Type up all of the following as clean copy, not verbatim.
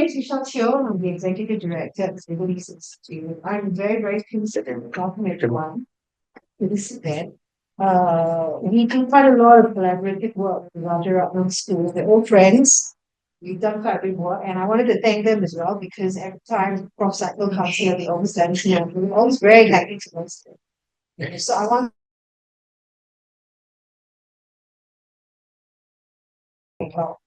is Michelle Teo. I'm the Executive Director at the Civil East Institute. I'm very, very considerate. Welcome everyone to this event. We do quite a lot of collaborative work with Roger Rutland School. They're all friends. We've done quite a bit of work, and I wanted to thank them as well because every time Prof Saikal comes here, they always let us know. We're always very happy to host them. So I want to help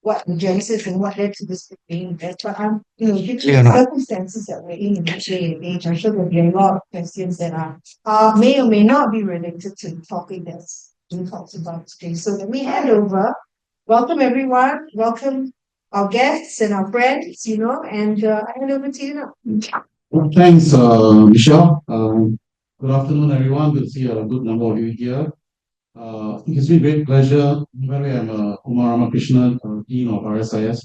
what the genesis and what led to this being there. But due to the circumstances that we're in this age, I'm sure there'll be a lot of questions that are may or may not be related to the topic that's being talked about today. So let me hand over. Welcome everyone. Welcome our guests and our friends, and I hand over to you now. Well, thanks, Michelle. Good afternoon, everyone. Good to see a good number of you here. It gives me great pleasure. By the way, I'm Umar Ramakrishnan, Dean of RSIS.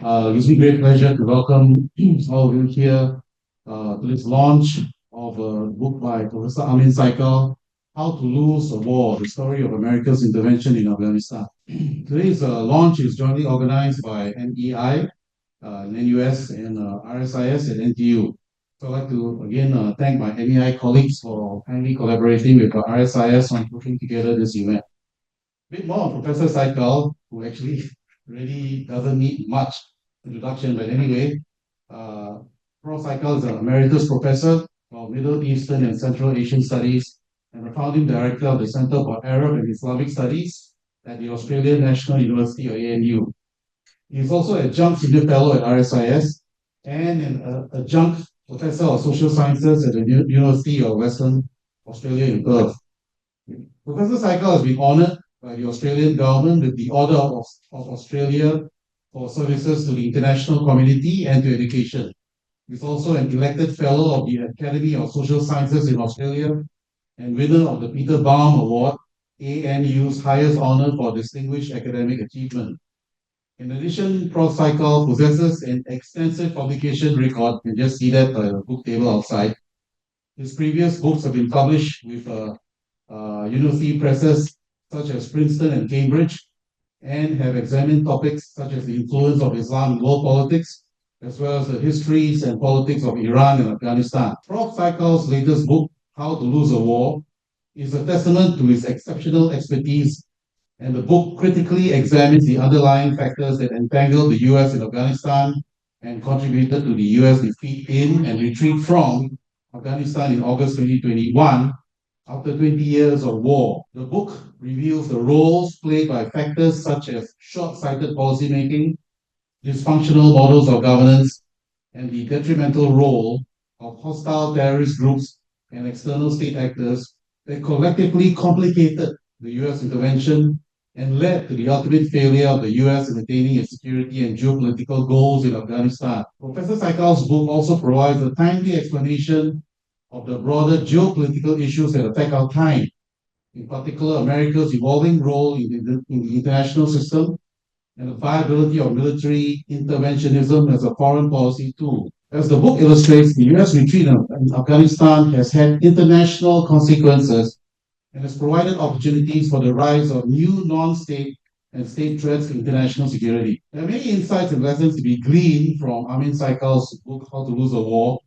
It gives me great pleasure to welcome all of you here to this launch of a book by Professor Saikal, How to Lose a War, the Story of America's Intervention in Afghanistan. Today's launch is jointly organized by NEI, NUS, and RSIS at NTU. So I'd like to again thank my NEI colleagues for kindly collaborating with RSIS on putting together this event. A bit more on Professor Saikal, who actually really doesn't need much introduction, but anyway, Prof Saikal is an emeritus professor of Middle Eastern and Central Asian Studies and the founding director of the Center for Arab and Islamic Studies at the Australian National University, or ANU. He is also an adjunct senior fellow at RSIS and an adjunct professor of social sciences at the University of Western Australia in Perth. Professor Saikal has been honoured by the Australian government with the Order of Australia for services to the international community and to education. He's also an elected fellow of the Academy of Social Sciences in Australia and winner of the Peter Baum Award, ANU's highest honour for distinguished academic achievement. In addition, Prof Saikal possesses an extensive publication record. You can just see that by the book table outside. His previous books have been published with university presses such as Princeton and Cambridge, and have examined topics such as the influence of Islam in world politics, as well as the histories and politics of Iran and Afghanistan. Prof Saikal's latest book, How to Lose a War, is a testament to his exceptional expertise, and the book critically examines the underlying factors that entangled the US in Afghanistan and contributed to the US defeat in and retreat from Afghanistan in August 2021 after 20 years of war. The book reveals the roles played by factors such as short-sighted policymaking, dysfunctional models of governance, and the detrimental role of hostile terrorist groups and external state actors that collectively complicated the US intervention and led to the ultimate failure of the US in attaining its security and geopolitical goals in Afghanistan. Professor Saikal's book also provides a timely explanation of the broader geopolitical issues that affect our time, in particular America's evolving role in the international system and the viability of military interventionism as a foreign policy tool. As the book illustrates, the US retreat in Afghanistan has had international consequences and has provided opportunities for the rise of new non-state and state threats to international security. There are many insights and lessons to be gleaned from Saikal's book, How to Lose a War.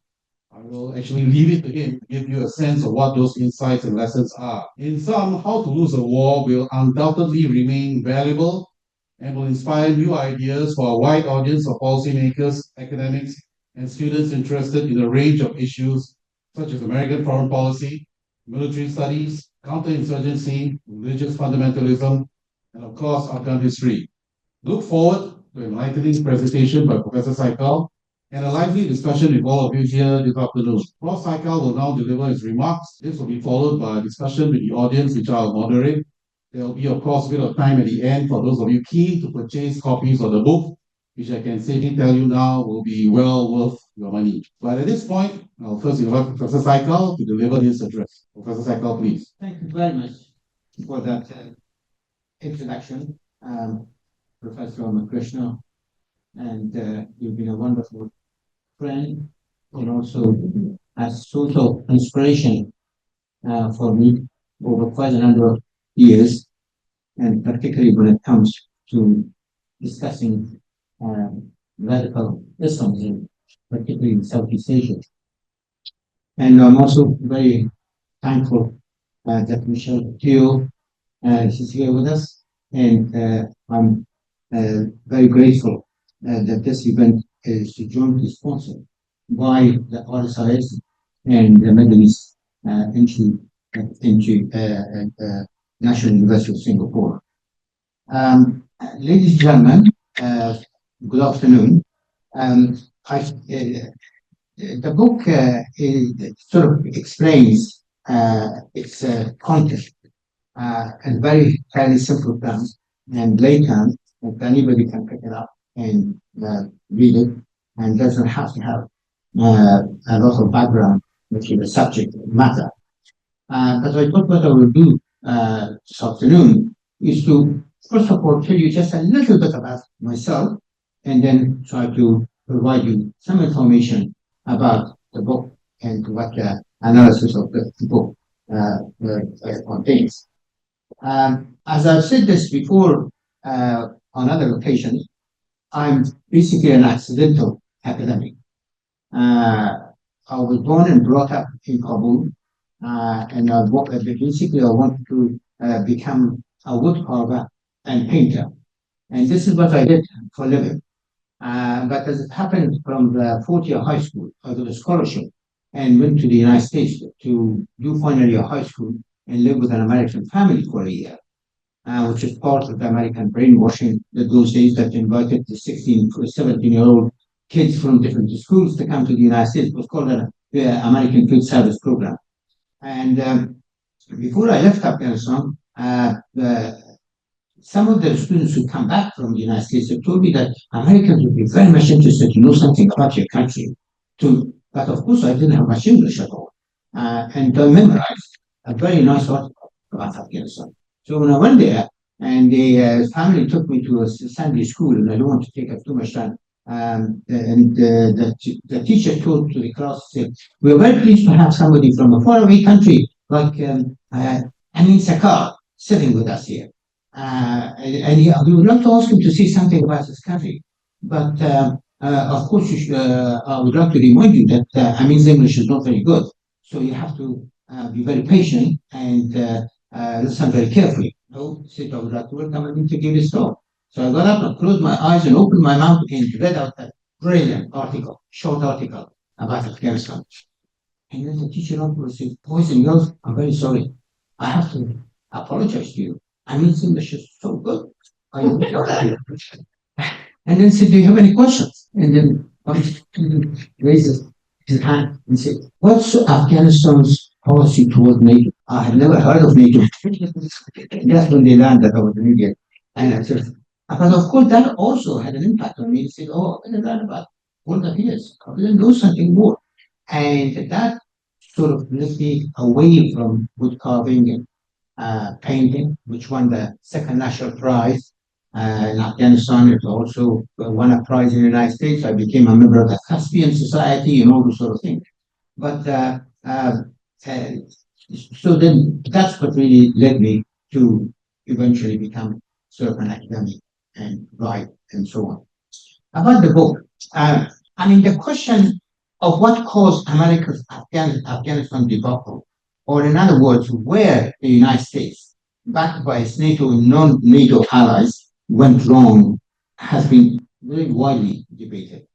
I will actually leave it to him to give you a sense of what those insights and lessons are. In sum, How to Lose a War will undoubtedly remain valuable and will inspire new ideas for a wide audience of policymakers, academics, and students interested in a range of issues such as American foreign policy, military studies, counterinsurgency, religious fundamentalism, and of course, Afghan history. Look forward to an enlightening presentation by Professor Saikal and a lively discussion with all of you here this afternoon. Prof Saikal will now deliver his remarks. This will be followed by a discussion with the audience, which I'll moderate. There will be, of course, a bit of time at the end for those of you keen to purchase copies of the book, which I can safely tell you now will be well worth your money. But at this point, I'll first invite Professor Saikal to deliver his address. Professor Saikal, please. Thank you very much for that introduction, Professor Ramakrishna. And you've been a wonderful friend and also a source of inspiration for me over quite a number of years, and particularly when it comes to discussing radical Islamism, particularly in Southeast Asia. And I'm also very thankful that Michelle Theo is here with us, and I'm very grateful that this event is jointly sponsored by the RSIS and the Middle East into National University of Singapore. Ladies and gentlemen, good afternoon. The book sort of explains its content in very fairly simple terms and lay terms that anybody can pick it up and read it, and doesn't have to have a lot of background to the subject matter. But I thought what I will do this afternoon is to first of all tell you just a little bit about myself, and then try to provide you some information about the book and what the analysis of the book contains. As I've said this before on other occasions, I'm basically an accidental academic. I was born and brought up in Kabul, and basically I wanted to become a wood carver and painter. And this is what I did for a living. But as it happened, from the fourth year high school, I got a scholarship and went to the United States to do final year high school and live with an American family for a year, which is part of the American brainwashing that those days that invited the 16 to 17-year-old kids from different schools to come to the United States. It was called the American Field Service Program. And before I left Afghanistan, some of the students who come back from the United States have told me that Americans would be very much interested to know something about your country. But of course, I didn't have much English at all. And I memorized a very nice article about Afghanistan. So when I went there, and the family took me to a Sunday school, and I don't want to take up too much time, the teacher told to the class, said, "We're very pleased to have somebody from a faraway country like Amin Saikal sitting with us here. And we would like to ask him to say something about his country. But of course, I would like to remind you that Amin's English is not very good. So you have to be very patient and listen very carefully." "Oh," said, "I would like to welcome Amin to give his talk." So I got up and closed my eyes and opened my mouth and read out that brilliant article, short article about Afghanistan. And then the teacher afterwards said, "Boys and girls, I'm very sorry. I have to apologize to you. I mean, English is so good." And then said, "Do you have any questions?" And then one student raises his hand and said, "What's Afghanistan's policy toward NATO?" I had never heard of NATO. That's when they learned that I was an idiot. And I said, but of course, that also had an impact on me. He said, "Oh, I didn't learn about world affairs. I didn't know something more." And that sort of led me away from wood carving and painting, which won the second national prize in Afghanistan. It also won a prize in the United States. I became a member of the Caspian Society and all those sort of things. But so then that's what really led me to eventually become sort of an academic and write and so on. About the book, I mean, the question of what caused America's Afghanistan debacle, or in other words, where the United States, backed by its NATO and non-NATO allies, went wrong, has been very widely debated.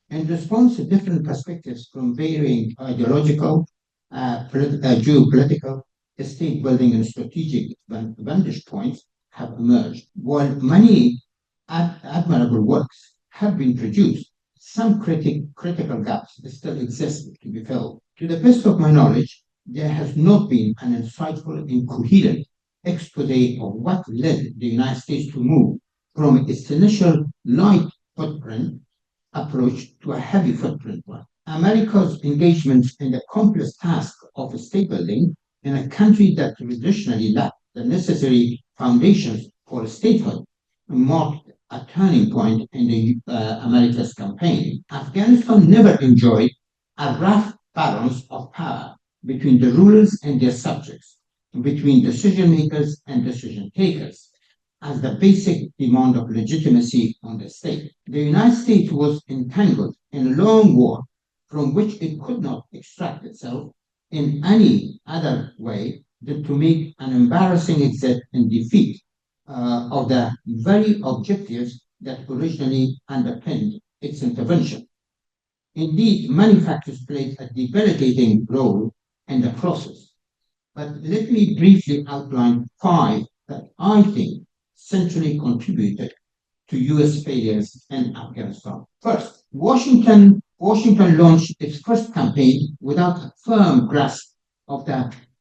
In response to different perspectives from varying ideological, geopolitical, state building, and strategic vantage points have emerged. While many admirable works have been produced, some critical gaps still exist to be filled. To the best of my knowledge, there has not been an insightful and coherent expose of what led the United States to move from its initial light footprint approach to a heavy footprint one. America's engagement in the complex task of state building in a country that traditionally lacked the necessary foundations for statehood marked a turning point in the America's campaign. Afghanistan never enjoyed a rough balance of power between the rulers and their subjects, between decision makers and decision takers. as the basic demand of legitimacy on the state. The United States was entangled in a long war from which it could not extract itself in any other way than to make an embarrassing exit in defeat of the very objectives that originally underpinned its intervention. Indeed, many factors played a debilitating role in the process. But let me briefly outline 5 that I think centrally contributed to US failures in Afghanistan. First, Washington launched its first campaign without a firm grasp of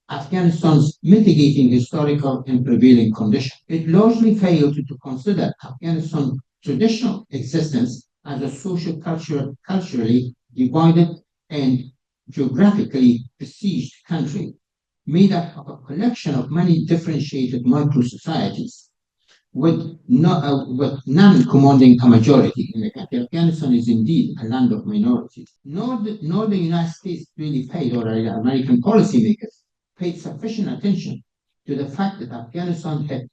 Afghanistan's mitigating historical and prevailing conditions. It largely failed to consider Afghanistan's traditional existence as a culturally divided and geographically besieged country made up of a collection of many differentiated micro-societies with none commanding a majority in the country. Afghanistan is indeed a land of minorities. Nor the United States really paid, or American policymakers paid sufficient attention to the fact that Afghanistan had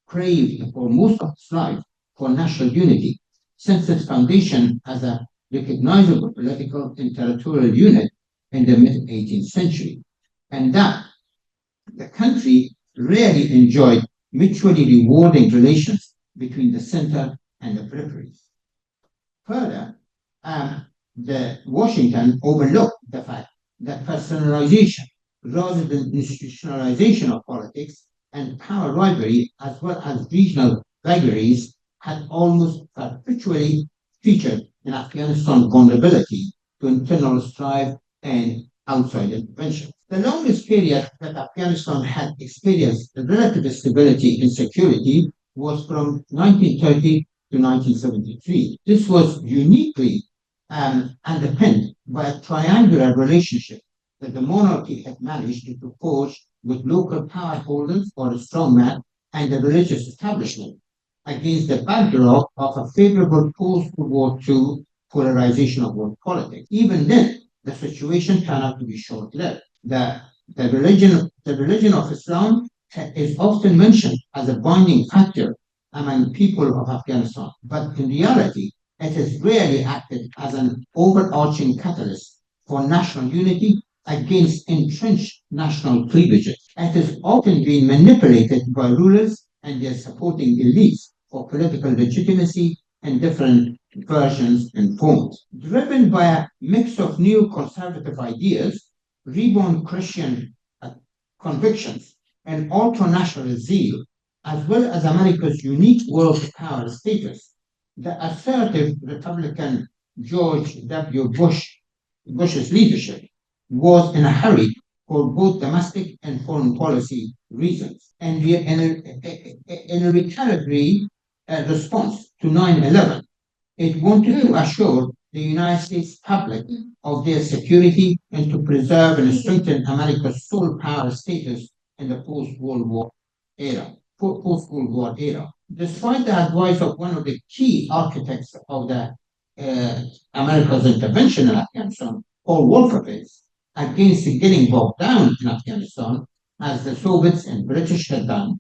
craved for most of its life for national unity since its foundation as a recognizable political and territorial unit in the mid-18th century, and that the country rarely enjoyed mutually rewarding relations between the center and the peripheries. Further, the Washington overlooked the fact that personalization rather than institutionalization of politics and power rivalry as well as regional vagaries had almost perpetually featured in Afghanistan's vulnerability to internal strife and outside intervention. The longest period that Afghanistan had experienced relative stability and security was from 1930 to 1973. This was uniquely underpinned by a triangular relationship that the monarchy had managed to forge with local power holders or a strongman and the religious establishment against the backdrop of a favorable post-World War II polarization of world politics. Even then, the situation turned out to be short-lived. The religion of Islam is often mentioned as a binding factor among people of Afghanistan, but in reality, it has rarely acted as an overarching catalyst for national unity against entrenched national privileges. It has often been manipulated by rulers and their supporting elites for political legitimacy in different versions and forms. Driven by a mix of neoconservative ideas, reborn Christian convictions, and ultra-national zeal, as well as America's unique world power status, the assertive Republican George W. Bush's leadership was in a hurry for both domestic and foreign policy reasons. And in a retaliatory response to 9/11, it wanted to assure the United States public of their security and to preserve and strengthen America's sole power status in the post-World War era. Despite the advice of one of the key architects of the America's intervention in Afghanistan, Paul Wolfowitz, against getting bogged down in Afghanistan, as the Soviets and British had done,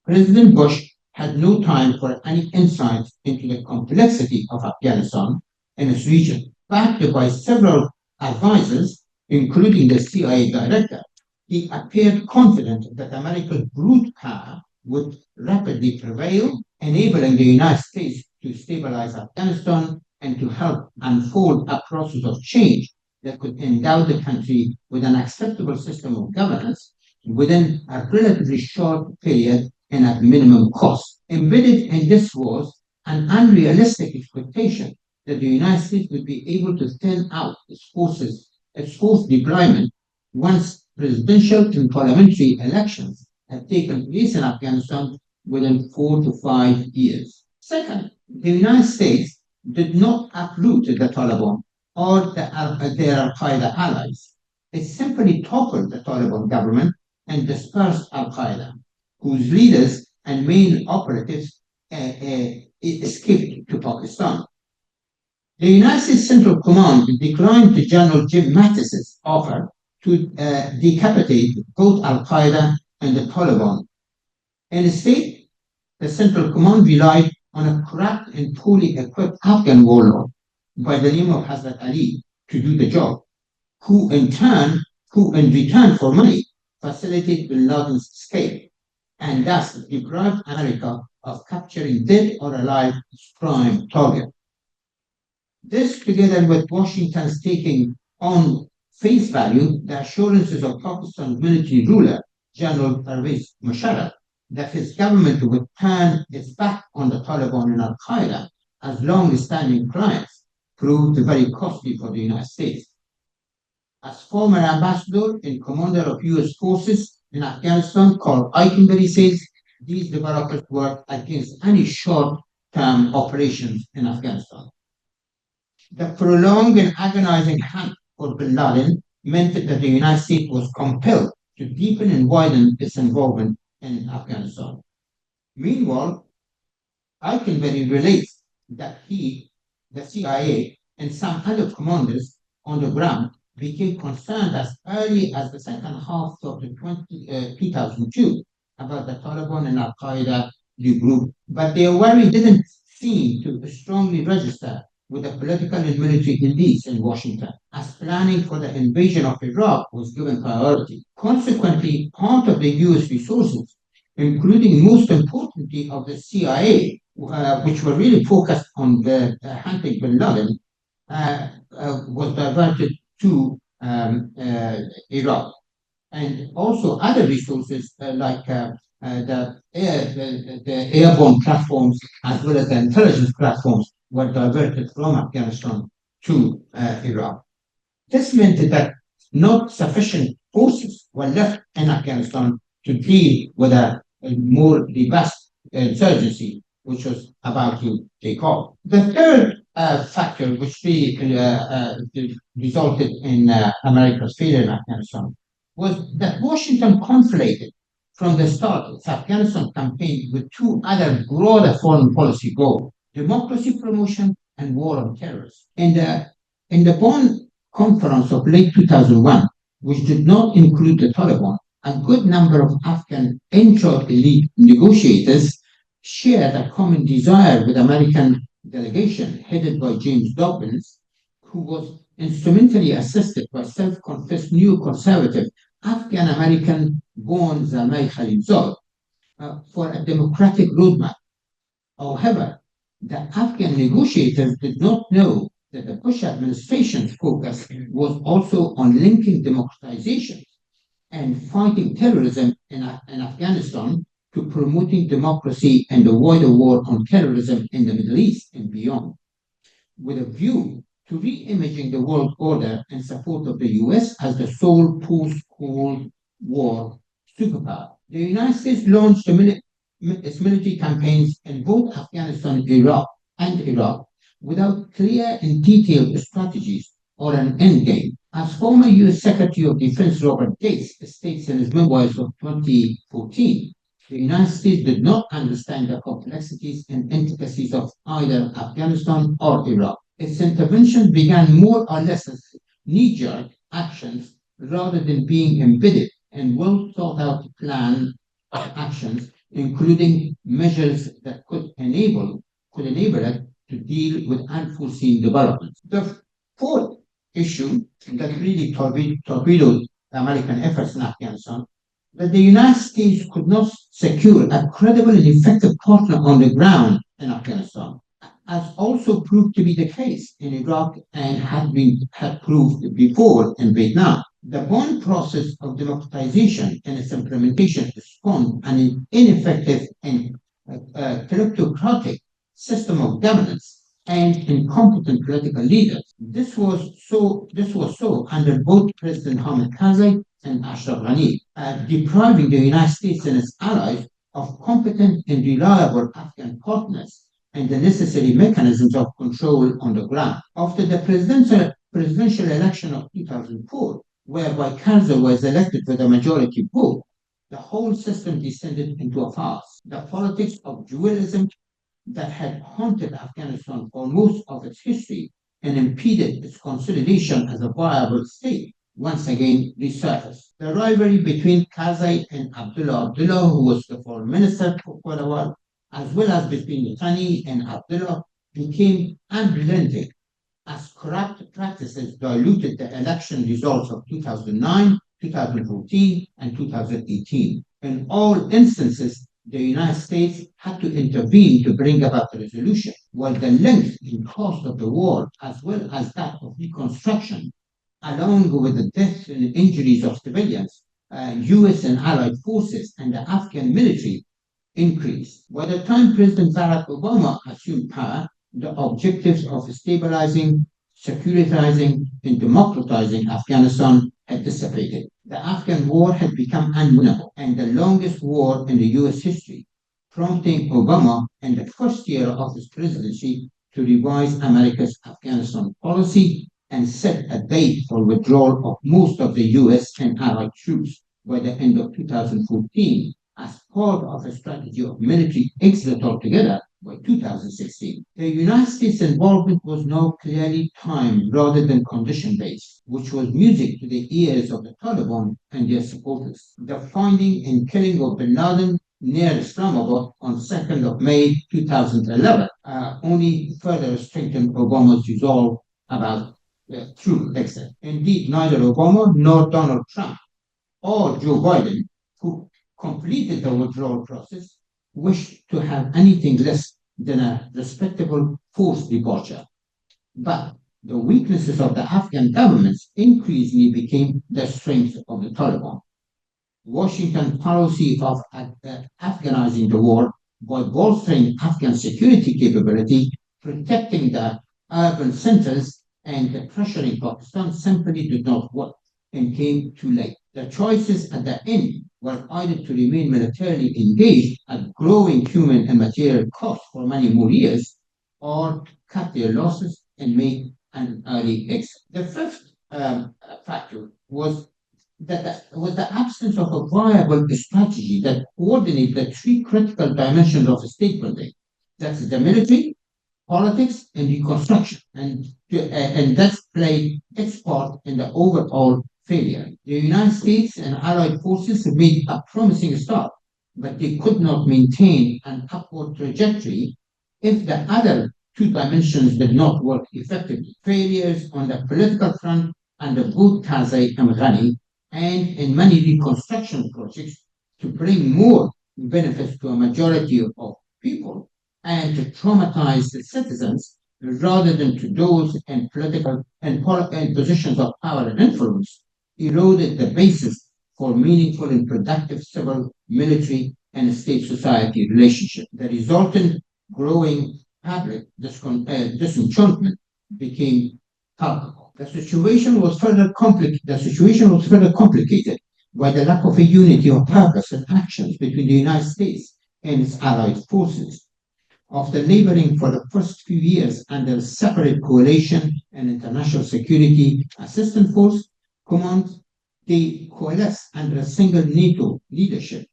President Bush had no time for any insights into the complexity of Afghanistan and its region. Backed by several advisors, including the CIA director, he appeared confident that America's brute power would rapidly prevail, enabling the United States to stabilize Afghanistan and to help unfold a process of change that could endow the country with an acceptable system of governance within a relatively short period and at minimum cost. Embedded in this was an unrealistic expectation that the United States would be able to thin out its force deployment once presidential and parliamentary elections had taken place in Afghanistan within 4 to 5 years. Second, the United States did not uproot the Taliban or their Al-Qaeda allies. It simply toppled the Taliban government and dispersed Al-Qaeda, whose leaders and main operatives escaped to Pakistan. The United States Central Command declined to General Jim Mattis's offer to decapitate both Al-Qaeda and the Taliban. Instead, the Central Command relied on a corrupt and poorly equipped Afghan warlord by the name of Hazrat Ali to do the job, who in return for money, facilitated bin Laden's escape and thus deprived America of capturing dead or alive its prime target. This, together with Washington's taking on face value the assurances of Pakistan's military ruler, General Pervez Musharraf, that his government would turn its back on the Taliban and Al Qaeda as long-standing clients, proved very costly for the United States. As former ambassador and commander of U.S. forces in Afghanistan, Carl Eikenberry says, these developers worked against any short-term operations in Afghanistan. The prolonged and agonizing hunt for bin Laden meant that the United States was compelled to deepen and widen its involvement in Afghanistan. Meanwhile, Eikenberry relates that he, the CIA, and some other commanders on the ground became concerned as early as the second half of 2002 about the Taliban and Al Qaeda regroup, but their worry didn't seem to strongly register with the political and military elites in Washington, as planning for the invasion of Iraq was given priority. Consequently, part of the US resources, including most importantly of the CIA, which were really focused on the hunting bin Laden, was diverted to Iraq. And also other resources like the airborne platforms as well as the intelligence platforms were diverted from Afghanistan to Iraq. This meant that not sufficient forces were left in Afghanistan to deal with a more robust insurgency, which was about to take off. The third factor which resulted in America's failure in Afghanistan was that Washington conflated from the start its Afghanistan campaign with two other broader foreign policy goals: democracy promotion and war on terrorists. In the Bonn conference of late 2001, which did not include the Taliban, a good number of Afghan intra-elite negotiators shared a common desire with American delegation headed by James Dobbins, who was instrumentally assisted by self-confessed neoconservative Afghan-American born Zalmay Khalilzad for a democratic roadmap. However, the Afghan negotiators did not know that the Bush administration's focus was also on linking democratization and fighting terrorism in Afghanistan to promoting democracy and the wider war on terrorism in the Middle East and beyond, with a view to re-imaging the world order in support of the US as the sole post-Cold War superpower. The United States launched its military campaigns in both Afghanistan and Iraq without clear and detailed strategies or an end game. As former US Secretary of Defense Robert Gates states in his memoirs of 2014, the United States did not understand the complexities and intricacies of either Afghanistan or Iraq. Its intervention began more or less as knee-jerk actions rather than being embedded in well-thought-out plan of actions, including measures that could enable it to deal with unforeseen developments. The fourth issue that really torpedoed the American efforts in Afghanistan, that the United States could not secure a credible and effective partner on the ground in Afghanistan, as also proved to be the case in Iraq and had proved before in Vietnam. The Bonn process of democratization and its implementation spawned an ineffective and kleptocratic system of governance and incompetent political leaders. This was so under both President Hamid Karzai and Ashraf Ghani, depriving the United States and its allies of competent and reliable Afghan partners and the necessary mechanisms of control on the ground. After the presidential election of 2004, whereby Karzai was elected with a majority vote, the whole system descended into a farce. The politics of dualism that had haunted Afghanistan for most of its history and impeded its consolidation as a viable state once again resurfaced. The rivalry between Karzai and Abdullah, who was the foreign minister for quite a while, as well as between Ghani and Abdullah, became unrelenting as corrupt practices diluted the election results of 2009, 2014, and 2018. In all instances, the United States had to intervene to bring about a resolution, while the length and cost of the war, as well as that of reconstruction, along with the deaths and injuries of civilians, US and allied forces, and the Afghan military increased. By the time President Barack Obama assumed power, the objectives of stabilizing, securitizing, and democratizing Afghanistan had dissipated. The Afghan war had become unwinnable and the longest war in the US history, prompting Obama in the first year of his presidency to revise America's Afghanistan policy and set a date for withdrawal of most of the US and allied troops by the end of 2014 as part of a strategy of military exit altogether by 2016. The United States involvement was now clearly timed rather than condition-based, which was music to the ears of the Taliban and their supporters. The finding and killing of bin Laden near Islamabad on 2nd of May 2011 only further strengthened Obama's resolve about true exit. Indeed, neither Obama nor Donald Trump or Joe Biden, who completed the withdrawal process, wished to have anything less than a respectable forced departure. But the weaknesses of the Afghan governments increasingly became the strength of the Taliban. Washington's policy of Afghanizing the war by bolstering Afghan security capability, protecting the urban centers, and pressuring Pakistan simply did not work and came too late. The choices at the end were either to remain militarily engaged at growing human and material costs for many more years, or cut their losses and make an early exit. The fifth factor was the absence of a viable strategy that coordinated the three critical dimensions of state building. That's the military, politics, and reconstruction, and that's played its part in the overall failure. The United States and allied forces made a promising start, but they could not maintain an upward trajectory if the other two dimensions did not work effectively. Failures on the political front under both Karzai and Ghani, and in many reconstruction projects to bring more benefits to a majority of people and to traumatize the citizens rather than to those in political and positions of power and influence, eroded the basis for meaningful and productive civil, military, and state society relationship. The resultant growing public disenchantment became palpable. The situation was further complicated by the lack of a unity of purpose and actions between the United States and its allied forces. After laboring for the first few years under a separate coalition and international security assistance force command, they coalesced under a single NATO leadership.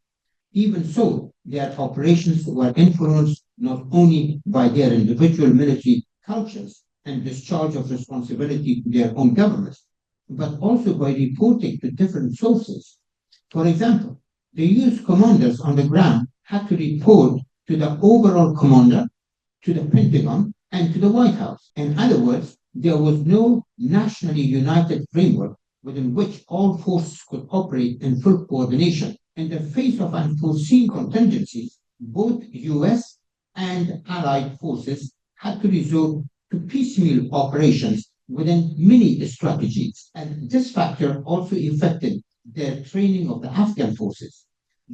Even so, their operations were influenced not only by their individual military cultures and discharge of responsibility to their own governments, but also by reporting to different sources. For example, the US commanders on the ground had to report to the overall commander, to the Pentagon, and to the White House. In other words, there was no nationally united framework within which all forces could operate in full coordination. In the face of unforeseen contingencies, both US and allied forces had to resort to piecemeal operations within many strategies. And this factor also affected their training of the Afghan forces.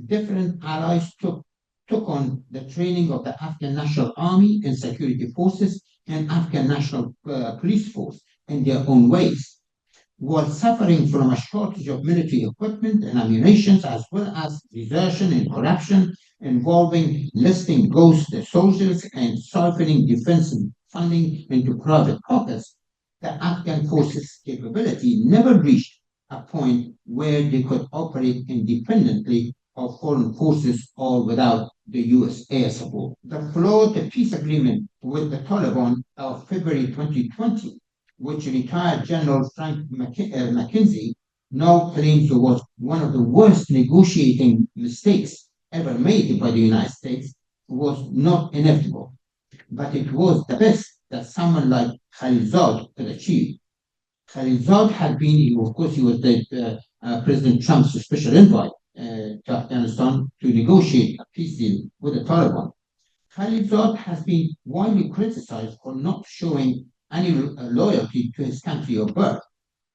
Different allies took on the training of the Afghan National Army and Security Forces and Afghan National Police Force in their own ways, while suffering from a shortage of military equipment and ammunition, as well as desertion and corruption involving listing ghost soldiers and siphoning defense funding into private pockets. The Afghan forces' capability never reached a point where they could operate independently of foreign forces or without the US air support. The flawed peace agreement with the Taliban of February 2020, which retired General Frank McKenzie now claims was one of the worst negotiating mistakes ever made by the United States, was not inevitable, but it was the best that someone like Khalilzad could achieve. Khalilzad had been, of course, he was President Trump's special envoy to Afghanistan to negotiate a peace deal with the Taliban. Khalilzad has been widely criticized for not showing any loyalty to his country of birth,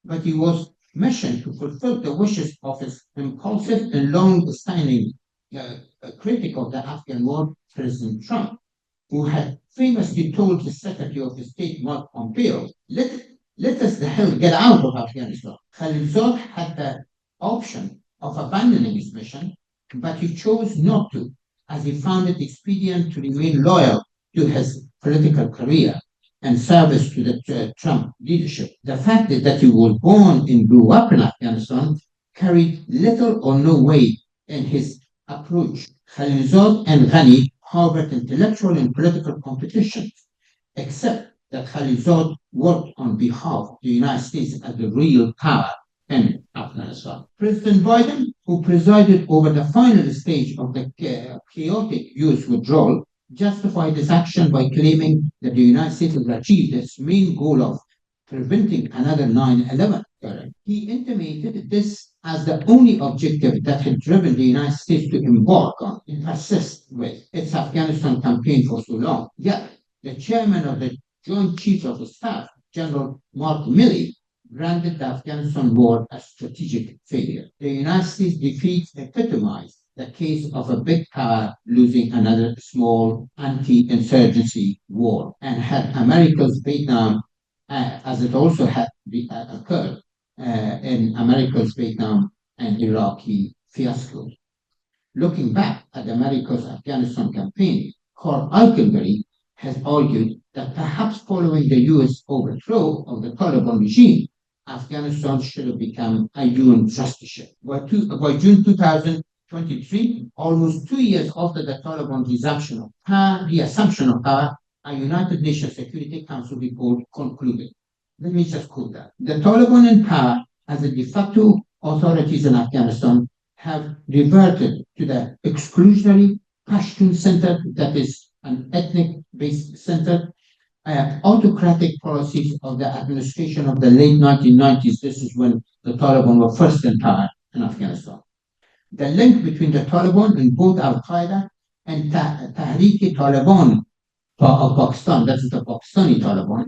but he was missioned to fulfill the wishes of his impulsive and long-standing critic of the Afghan war, President Trump, who had famously told the Secretary of State, Mark Pompeo, let us the hell get out of Afghanistan. Khalilzad had the option of abandoning his mission, but he chose not to, as he found it expedient to remain loyal to his political career and service to the Trump leadership. The fact that he was born and grew up in Afghanistan carried little or no weight in his approach. Khalilzad and Ghani harbored intellectual and political competition, except that Khalilzad worked on behalf of the United States as the real power in Afghanistan. President Biden, who presided over the final stage of the chaotic US withdrawal, justified this action by claiming that the United States has achieved its main goal of preventing another 9/11. He intimated this as the only objective that had driven the United States to embark on and persist with its Afghanistan campaign for so long. Yet, the chairman of the Joint Chiefs of Staff, General Mark Milley, branded the Afghanistan war a strategic failure. The United States defeat epitomized the case of a big power losing another small anti-insurgency war and had America's Vietnam, as it also had occurred in America's Vietnam and Iraqi fiascos. Looking back at America's Afghanistan campaign, Carl Alkenberry has argued that perhaps following the US overthrow of the Taliban regime, Afghanistan should have become a UN trusteeship. By June 2023, almost 2 years after the Taliban reassumption of power, a United Nations Security Council report concluded. Let me just quote that. The Taliban in power as the de facto authorities in Afghanistan have reverted to the exclusionary Pashtun center, that is an ethnic-based center, autocratic policies of the administration of the late 1990s. This is when the Taliban were first in power in Afghanistan. The link between the Taliban and both Al-Qaeda and Tehrik-e-Taliban of Pakistan, that is the Pakistani Taliban,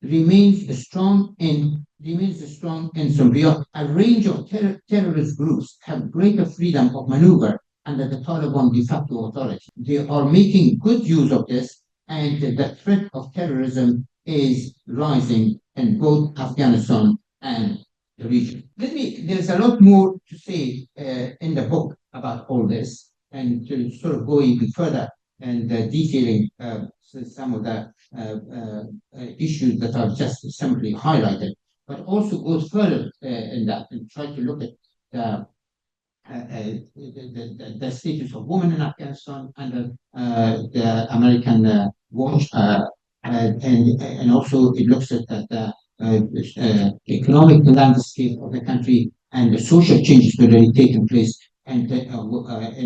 remains strong in Somalia. A range of terrorist groups have greater freedom of maneuver under the Taliban de facto authority. They are making good use of this, and the threat of terrorism is rising in both Afghanistan and the region. There's a lot more to say in the book about all this, and to sort of go even further and detailing some of the issues that I've just simply highlighted, but also goes further in that and try to look at the status of women in Afghanistan under the American watch, and also it looks at the economic landscape of the country and the social changes that are already taking place, and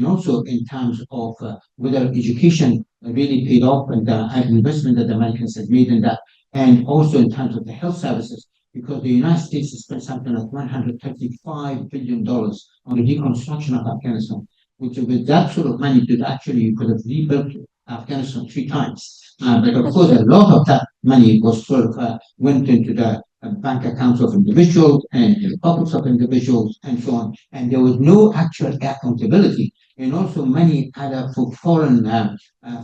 also in terms of whether education really paid off and the investment that the Americans have made in that, and also in terms of the health services, because the United States has spent something like $135 billion on the reconstruction of Afghanistan, which with that sort of money you could have rebuilt Afghanistan 3 times. But of course, a lot of that money was sort of went into the bank accounts of individuals and the pockets of individuals and so on. And there was no actual accountability. And also many other foreign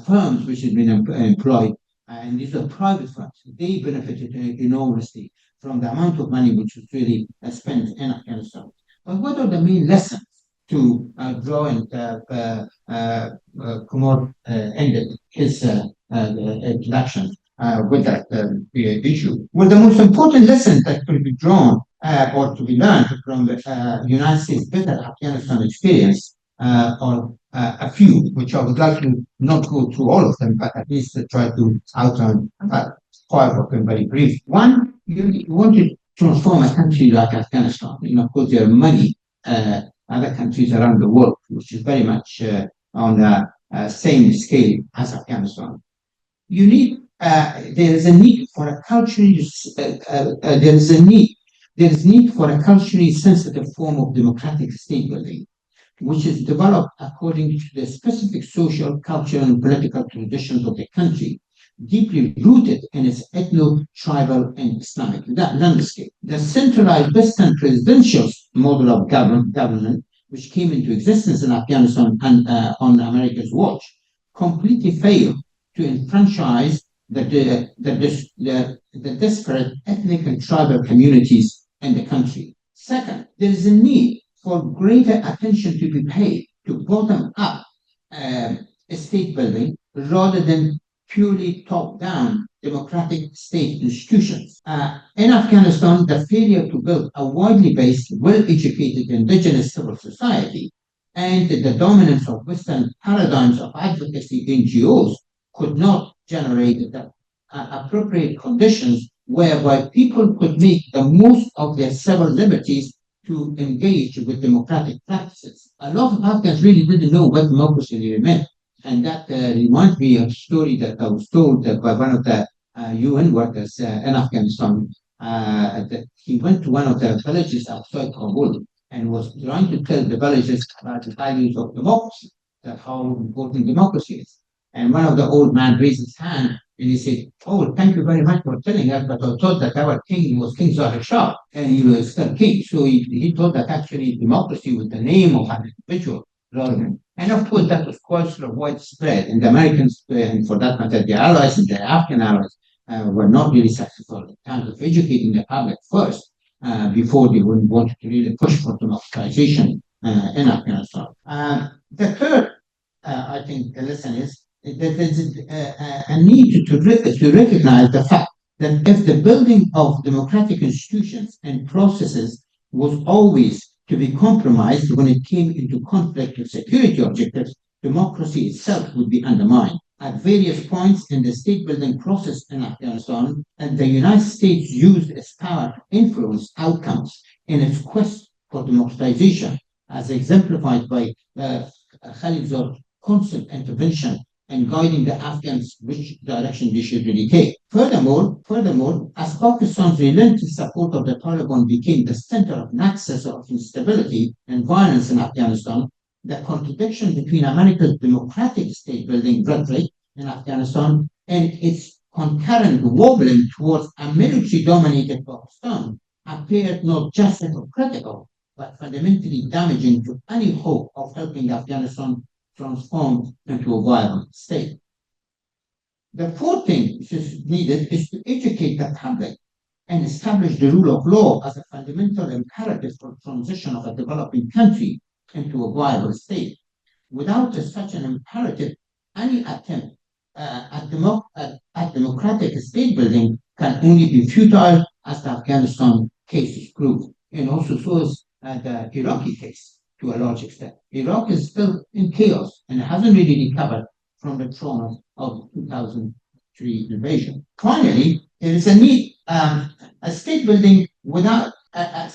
firms which had been employed, and these are private firms, they benefited enormously from the amount of money which was really spent in Afghanistan. But what are the main lessons to draw? And Kumar ended his introduction with that issue. Well, the most important lesson that could be drawn or to be learned from the United States better Afghanistan experience are a few, which I would like to not go through all of them, but at least try to outline 5 of them very brief. One, you want to transform a country like Afghanistan. Of course, there are many other countries around the world which is very much on same scale as Afghanistan. There is a need for a culturally sensitive form of democratic state building, which is developed according to the specific social, cultural, and political traditions of the country, deeply rooted in its ethno-tribal and Islamic landscape. The centralized Western presidential model of government, which came into existence in Afghanistan and on America's watch, completely failed to enfranchise the disparate ethnic and tribal communities in the country. Second, there is a need for greater attention to be paid to bottom-up state building rather than purely top-down democratic state institutions. In Afghanistan, the failure to build a widely based, well-educated indigenous civil society and the dominance of Western paradigms of advocacy NGOs could not generate the appropriate conditions whereby people could make the most of their civil liberties to engage with democratic practices. A lot of Afghans really didn't know what democracy really meant. And that reminds me of a story that I was told by one of the UN workers in Afghanistan. That he went to one of the villages outside Kabul and was trying to tell the villagers about the values of democracy, that how important democracy is. And one of the old men raised his hand and he said, "Oh, thank you very much for telling us, but I thought that our king was King Zahir Shah, and he was still king." So he thought that actually democracy was the name of an individual rather than. And of course, that was quite sort of widespread. And the Americans, and for that matter, the allies and the Afghan allies, were not really successful in terms of educating the public first, before they wanted to really push for democratization in Afghanistan. The third, I think, the lesson is that there's a need to recognize the fact that if the building of democratic institutions and processes was always to be compromised when it came into conflict with security objectives, democracy itself would be undermined. At various points in the state building process in Afghanistan, and the United States used its power to influence outcomes in its quest for democratization, as exemplified by Khalid's constant intervention and guiding the Afghans which direction they should really take. Furthermore, as Pakistan's relentless support of the Taliban became the center of nexus of instability and violence in Afghanistan, the contradiction between America's democratic state building rhetoric in Afghanistan and its concurrent wobbling towards a military-dominated Pakistan appeared not just hypocritical, but fundamentally damaging to any hope of helping Afghanistan transform into a viable state. The fourth thing which is needed is to educate the public and establish the rule of law as a fundamental imperative for transition of a developing country into a viable state. Without such an imperative, any attempt at democratic state building can only be futile, as the Afghanistan case is proved, and also so is the Iraqi case to a large extent. Iraq is still in chaos and hasn't really recovered from the trauma of 2003 invasion. Finally, there is a need a state building without a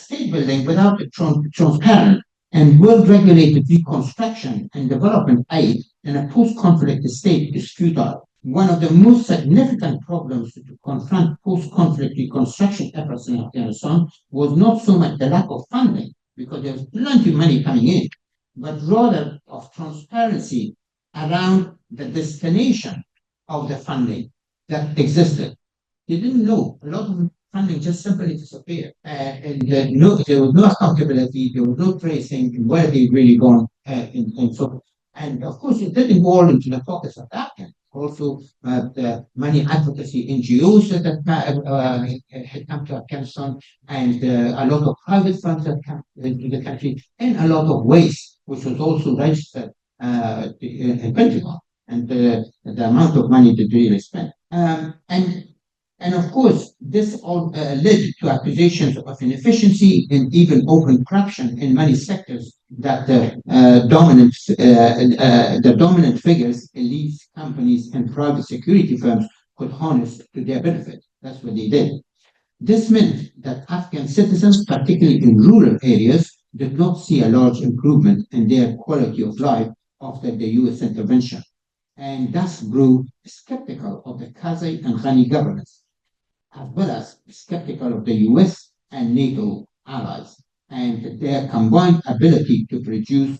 transparent and well-regulated reconstruction and development aid in a post-conflict state is futile. One of the most significant problems to confront post-conflict reconstruction efforts in Afghanistan was not so much the lack of funding, because there's plenty of money coming in, but rather of transparency around the destination of the funding that existed. They didn't know. A lot of funding just simply disappeared. And there was no accountability, there was no tracing in where they really gone. And of course, it did involve into the pockets of Afghans. Also, the many advocacy NGOs that had come to Afghanistan, and a lot of private funds that came into the country, and a lot of waste, which was also registered in Pentagon, and the amount of money that they really spent. And of course, this all led to accusations of inefficiency and even open corruption in many sectors that the dominant figures, elites, companies, and private security firms could harness to their benefit. That's what they did. This meant that Afghan citizens, particularly in rural areas, did not see a large improvement in their quality of life after the US intervention. and thus grew skeptical of the Karzai and Ghani governments, as well as skeptical of the US and NATO allies and their combined ability to produce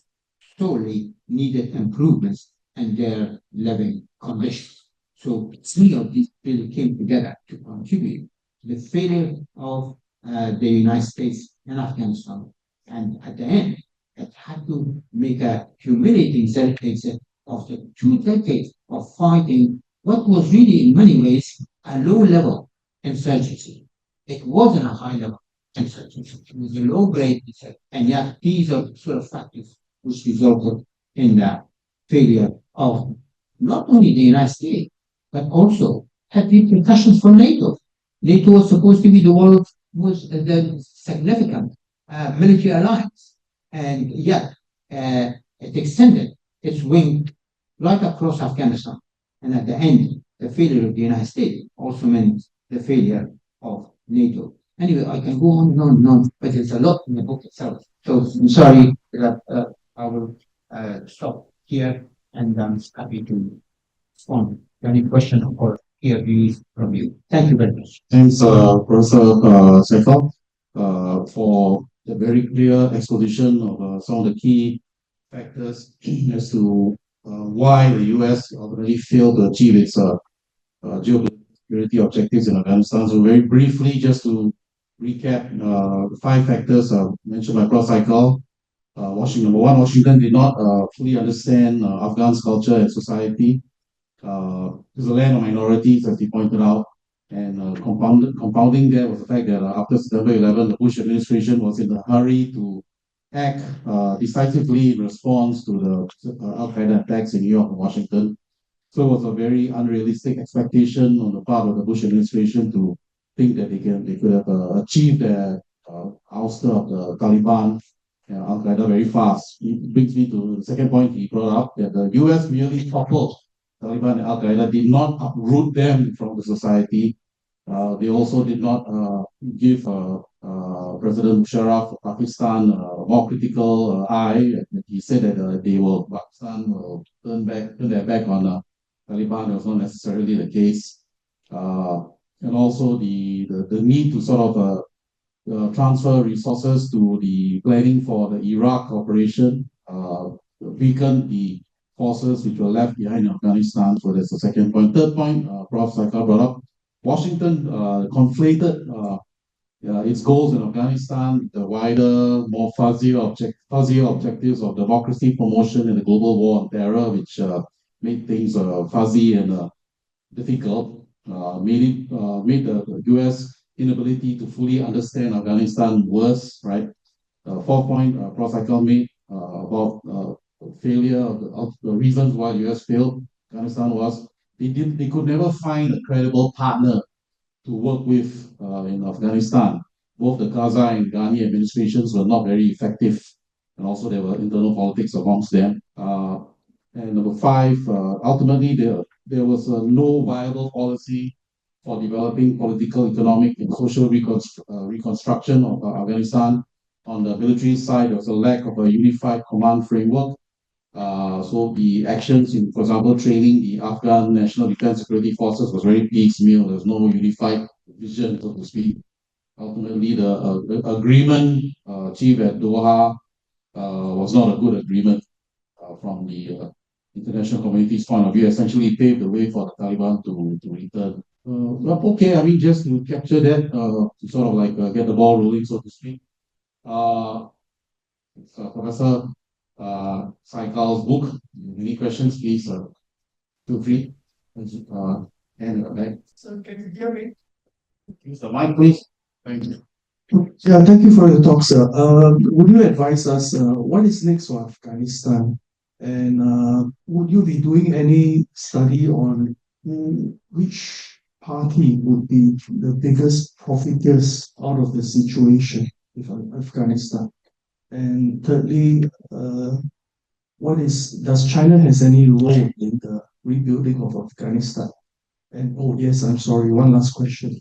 sorely needed improvements in their living conditions. So three of these really came together to contribute to the failure of the United States in Afghanistan. And at the end, it had to make a humiliating exit of the 2 decades of fighting what was really in many ways a low level insurgency. It wasn't a high level insurgency. It was a low grade insurgency. And yet these are the sort of factors which resulted in the failure of not only the United States, but also had repercussions for NATO. NATO was supposed to be the world's most the significant military alliance, and yet it extended its wing right across Afghanistan. And at the end, the failure of the United States also meant the failure of NATO. Anyway, I can go on and on and on, but there's a lot in the book itself. So I'm sorry that I will stop here, and I'm happy to respond to any question or hear views from you. Thank you very much. Thanks, Professor Saikal, for the very clear exposition of some of the key factors as to why the US ultimately failed to achieve its geopolitical security objectives in Afghanistan. So very briefly, just to recap, the five factors mentioned by Prof Saikal. Washington, number one, Washington did not fully understand Afghan's culture and society. It's a land of minorities, as he pointed out, and compounding there was the fact that after September 11, the Bush administration was in a hurry to act decisively in response to the Al Qaeda attacks in New York and Washington. So it was a very unrealistic expectation on the part of the Bush administration to think that they could have achieved the ouster of the Taliban and Al Qaeda very fast. It brings me to the second point he brought up, that the US merely toppled Taliban and Al Qaeda, did not uproot them from the society. They also did not give President Musharraf of Pakistan a more critical eye. He said that Pakistan will turn their back on Taliban. That was not necessarily the case. And also the need to sort of transfer resources to the planning for the Iraq operation, weaken the forces which were left behind in Afghanistan. So that's the second point. Third point, Prof Saikal brought up, Washington conflated its goals in Afghanistan, the wider, more fuzzier objectives of democracy promotion in the global war on terror, which made things fuzzy and difficult, made the US inability to fully understand Afghanistan worse, right? Fourth point, Prof Saikal made about failure of the reasons why the US failed Afghanistan was they could never find a credible partner to work with in Afghanistan. Both the Karzai and Ghani administrations were not very effective, and also there were internal politics amongst them. And number five, ultimately there was no viable policy for developing political, economic, and social reconstruction of Afghanistan. On the military side, there was a lack of a unified command framework. So the actions in, for example, training the Afghan National Defense Security Forces was very piecemeal. There was no unified vision, so to speak. Ultimately, the agreement achieved at Doha was not a good agreement from the international community's point of view. Essentially, paved the way for the Taliban to return. Okay, I mean, just to capture that, to sort of like get the ball rolling, so to speak. Professor Saikal's book. Any questions, please feel free. And back. So can you hear me? Use the mic, please. Thank you. Yeah, thank you for your talk, sir. Would you advise us what is next for Afghanistan? And would you be doing any study on which party would be the biggest profiteers out of the situation in Afghanistan? And thirdly, does China has any role in the rebuilding of Afghanistan? And oh yes, I'm sorry, one last question.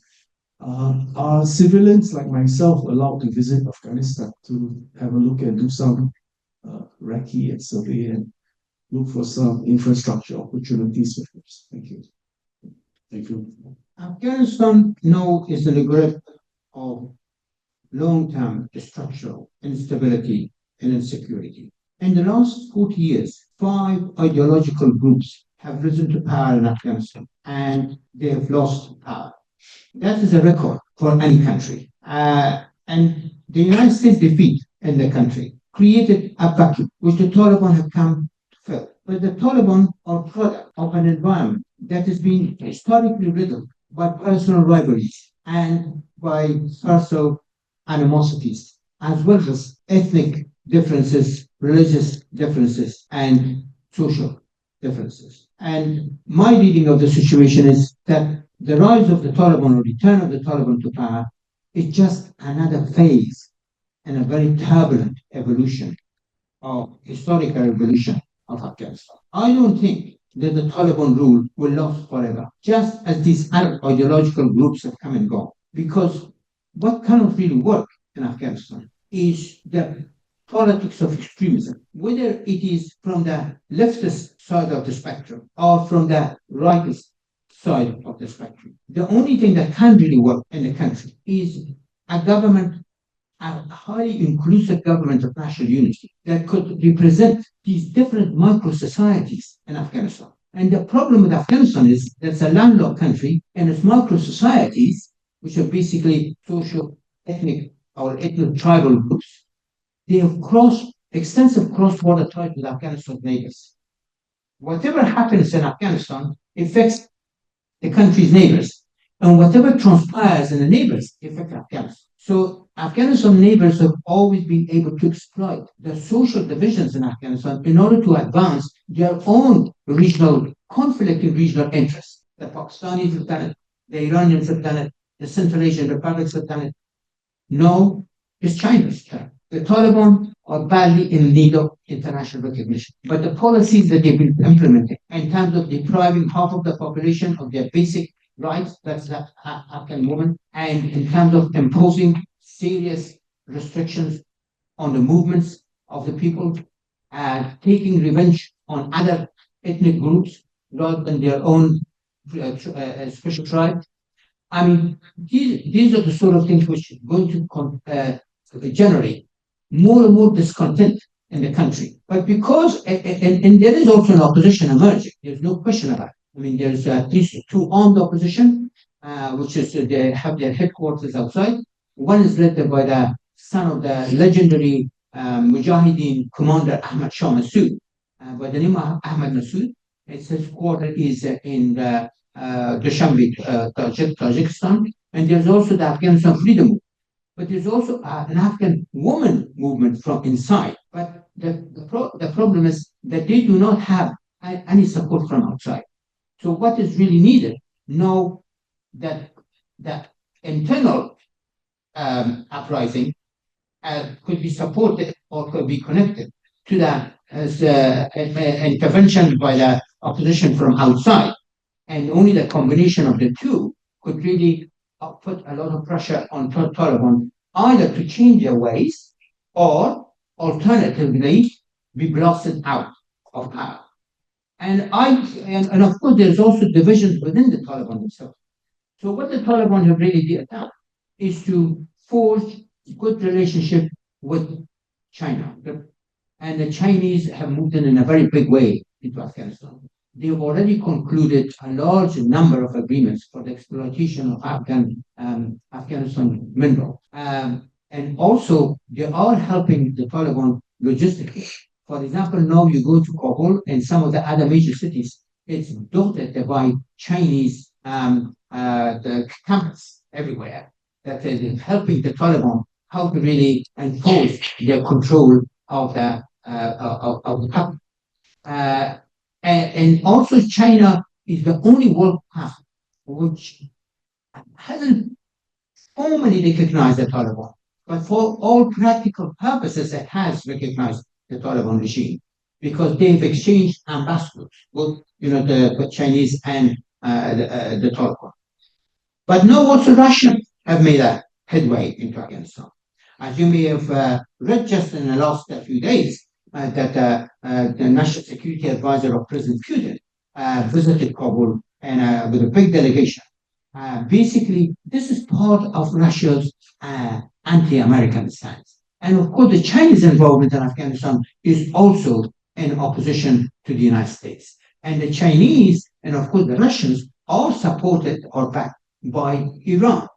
Are civilians like myself allowed to visit Afghanistan to have a look and do some recce and survey and look for some infrastructure opportunities for us. Thank you. Thank you. Afghanistan now is in the grip of long-term structural instability and insecurity. In the last 40 years, 5 ideological groups have risen to power in Afghanistan and they have lost power. That is a record for any country. And the United States defeat in the country created a vacuum which the Taliban have come to fill. But the Taliban are product of an environment that has been historically riddled by personal rivalries and by personal animosities, as well as ethnic differences, religious differences, and social differences. And my reading of the situation is that the rise of the Taliban or return of the Taliban to power is just another phase in a very turbulent evolution or historical evolution of Afghanistan. I don't think that the Taliban rule will last forever, just as these other ideological groups have come and gone. Because what cannot really work in Afghanistan is the politics of extremism, whether it is from the leftist side of the spectrum or from the rightist side of the spectrum. The only thing that can really work in the country is a government, a highly inclusive government of national unity that could represent these different micro societies in Afghanistan. And the problem with Afghanistan is that it's a landlocked country and its micro societies, which are basically social, ethnic, or ethnic tribal groups, they have extensive cross-border ties with Afghanistan's neighbors. Whatever happens in Afghanistan affects the country's neighbors, and whatever transpires in the neighbors affects Afghanistan. So Afghanistan neighbors have always been able to exploit the social divisions in Afghanistan in order to advance their own regional, conflicting regional interests. The Pakistanis have done it, the Iranians have done it, the Central Asian republics have done it. No, it's China's turn. The Taliban are badly in need of international recognition. But the policies that they've been implementing in terms of depriving half of the population of their basic rights, that's the Afghan woman, and in terms of imposing serious restrictions on the movements of the people, and taking revenge on other ethnic groups rather than their own special tribe. I mean, these are the sort of things which are going to generate more and more discontent in the country. But because, and there is also an opposition emerging, there's no question about it. I mean, there's at least 2 armed opposition, which is they have their headquarters outside. One is led by the son of the legendary Mujahideen commander Ahmad Shah Massoud, by the name of Ahmad Massoud. Its headquarters is in Dushanbe, Tajikistan, and there's also the Afghanistan Freedom Movement. But there's also an Afghan woman movement from inside. But the problem is that they do not have any support from outside. So what is really needed now that the internal uprising could be supported or could be connected to the intervention by the opposition from outside. And only the combination of the two could really put a lot of pressure on Taliban either to change their ways or alternatively be blasted out of power. And of course there's also divisions within the Taliban themselves. So what the Taliban have really done is to forge good relationship with China. And the Chinese have moved in a very big way into Afghanistan. They've already concluded a large number of agreements for the exploitation of Afghanistan mineral. And also, they are helping the Taliban logistically. For example, now you go to Kabul and some of the other major cities, it's dotted by Chinese the campus everywhere that is helping the Taliban how to really enforce their control of the country. And also China is the only world power which hasn't formally recognized the Taliban, but for all practical purposes it has recognized the Taliban regime because they've exchanged ambassadors, both the Chinese and the Taliban. But now also Russians have made a headway into Afghanistan. As you may have read just in the last few days, the National Security Advisor of President Putin visited Kabul and with a big delegation. Basically, this is part of Russia's anti-American stance. And of course, the Chinese involvement in Afghanistan is also in opposition to the United States. And the Chinese, and of course the Russians, are supported or backed by Iran.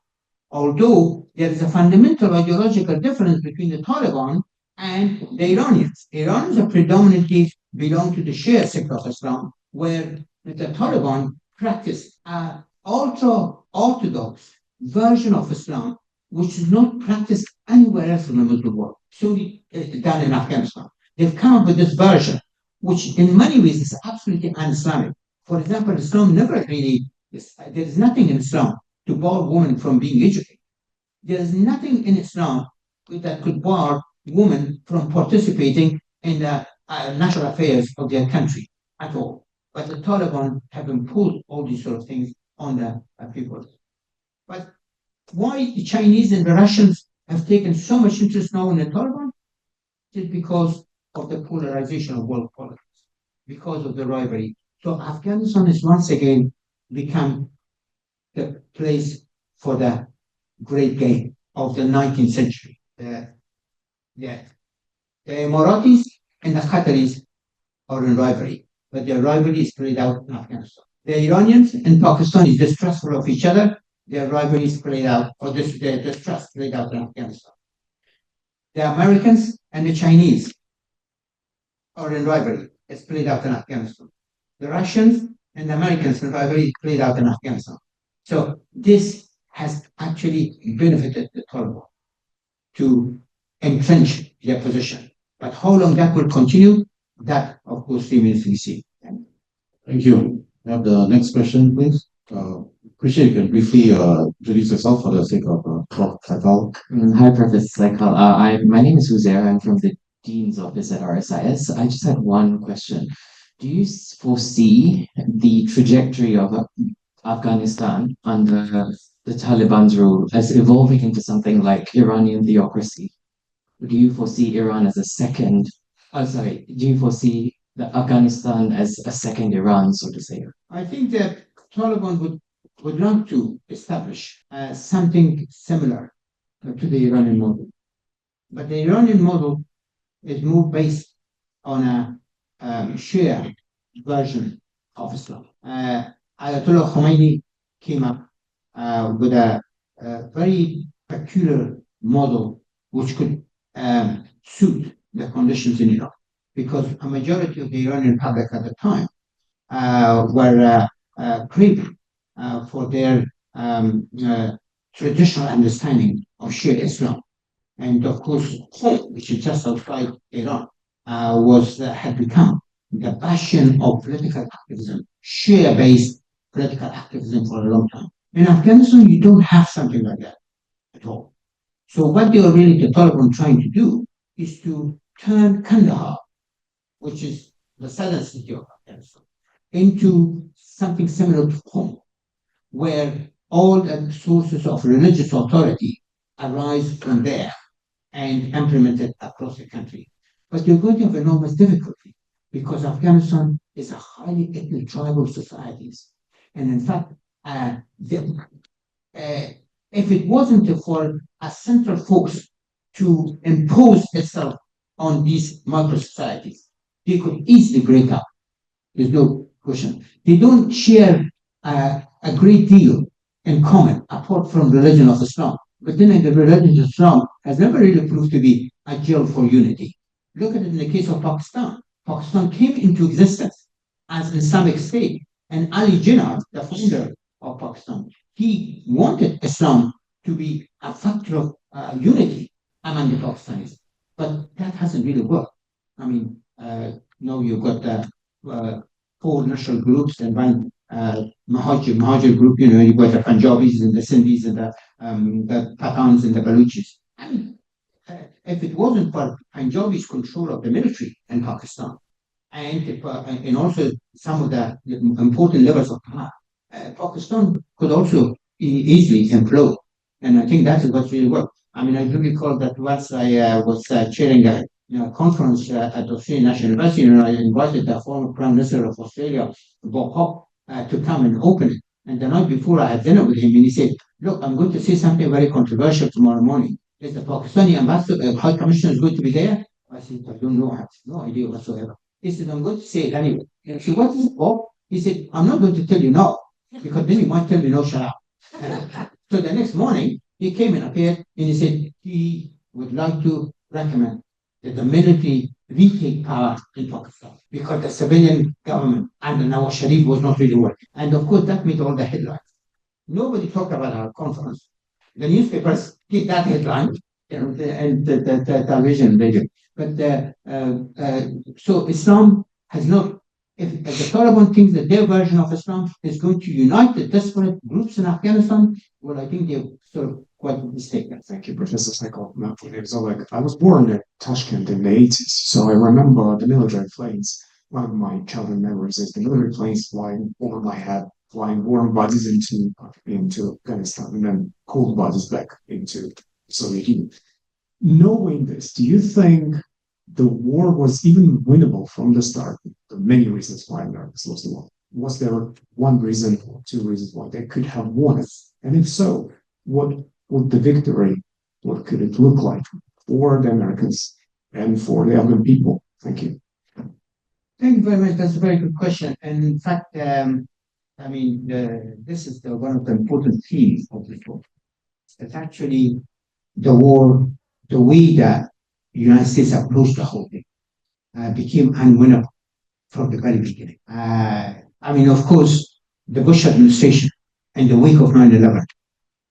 Although there is a fundamental ideological difference between the Taliban and the Iranians. Iranians are predominantly belong to the Shia sect of Islam, where the Taliban practice an ultra-orthodox version of Islam, which is not practiced anywhere else in the Muslim world, so done in Afghanistan. They've come up with this version, which in many ways is absolutely un-Islamic. For example, Islam never really, there is nothing in Islam to bar women from being educated. There is nothing in Islam that could bar women from participating in the national affairs of their country at all. But the Taliban have imposed all these sort of things on the people. But why the Chinese and the Russians have taken so much interest now in the Taliban? It is because of the polarization of world politics, because of the rivalry. So Afghanistan is once again become the place for the great game of the 19th century. The Emiratis and the Qataris are in rivalry, but their rivalry is played out in Afghanistan. The Iranians and Pakistanis distrustful of each other, their rivalry is played out, or their distrust played out in Afghanistan. The Americans and the Chinese are in rivalry. It's played out in Afghanistan. The Russians and the Americans in rivalry is played out in Afghanistan. So this has actually benefited the Taliban to entrench their position. But how long that will continue, that of course remains to be seen. Thank you. We have the next question, please. Appreciate you can briefly introduce yourself for the sake of Prof Saikal. Hi, Prof Saikal. My name is Huzair. I'm from the Dean's Office at RSIS. I just had one question. Do you foresee the trajectory of Afghanistan under the Taliban's rule as evolving into something like Iranian theocracy? Do you foresee Iran as a second? Do you foresee Afghanistan as a second Iran, so to say? I think that Taliban would love to establish something similar to the Iranian model. But the Iranian model is more based on a Shia version of Islam. Ayatollah Khomeini came up with a very peculiar model which could suit the conditions in Iran, because a majority of the Iranian public at the time were craving for their traditional understanding of Shia Islam. And of course, Qom, which is just outside Iran, had become the bastion of political activism, Shia-based political activism for a long time. In Afghanistan, you don't have something like that at all. So what they are really, the Taliban, trying to do is to turn Kandahar, which is the southern city of Afghanistan, into something similar to Qom, where all the sources of religious authority arise from there and implemented across the country. But you're going to have enormous difficulty because Afghanistan is a highly ethnic tribal societies. And in fact, if it wasn't for a central force to impose itself on these micro societies, they could easily break up. There's no question. They don't share a great deal in common apart from religion of Islam. But then the religion of Islam has never really proved to be a gel for unity. Look at it in the case of Pakistan. Pakistan came into existence as an Islamic state, and Ali Jinnah, the founder of Pakistan, he wanted Islam to be a factor of unity among the Pakistanis. But that hasn't really worked. I mean, now you've got four national groups and one Mahajir group, you've got the Punjabis and the Sindhis and the Pathans and the Baluchis. I mean, if it wasn't for Punjabi's control of the military in Pakistan and also some of the important levels of power, Pakistan could also easily implode. And I think that's what's really worked. I mean, I do recall that once I was chairing conference at the Australian National University, and I invited the former Prime Minister of Australia, Bob Hawke, to come and open it. And the night before, I had dinner with him, and he said, "Look, I'm going to say something very controversial tomorrow morning. Is the Pakistani ambassador, High Commissioner, is going to be there?" I said, "I don't know. I have no idea whatsoever." He said, "I'm going to say it anyway." And I said, "What is it, Bob?" He said, "I'm not going to tell you no, because then you might tell me no, shut up." So the next morning, he came and appeared, and he said he would like to recommend that the military retake power in Pakistan because the civilian government under Nawaz Sharif was not really working. And of course, that made all the headlines. Nobody talked about our conference. The newspapers did that headline, and the television radio. But so Islam has not. If the Taliban thinks that their version of Islam is going to unite the disparate groups in Afghanistan, well, I think they're sort of quite mistaken. Thank you, Professor Saikal. My name is Oleg. I was born in Tashkent in the 80s, so I remember the military planes. One of my childhood memories is the military planes flying over my head, flying warm bodies into Afghanistan, and then cold bodies back into Soviet Union. Knowing this, do you think the war was even winnable from the start? There are many reasons why Americans lost the war. Was there one reason or two reasons why they could have won it? And if so, what would the victory, what could it look like for the Americans and for the Afghan people? Thank you. Thank you very much. That's a very good question. And in fact, I mean, this is one of the important themes of this book. It's actually the war, the way that the United States approached the whole thing became unwinnable from the very beginning. I mean, of course, the Bush administration in the wake of 9/11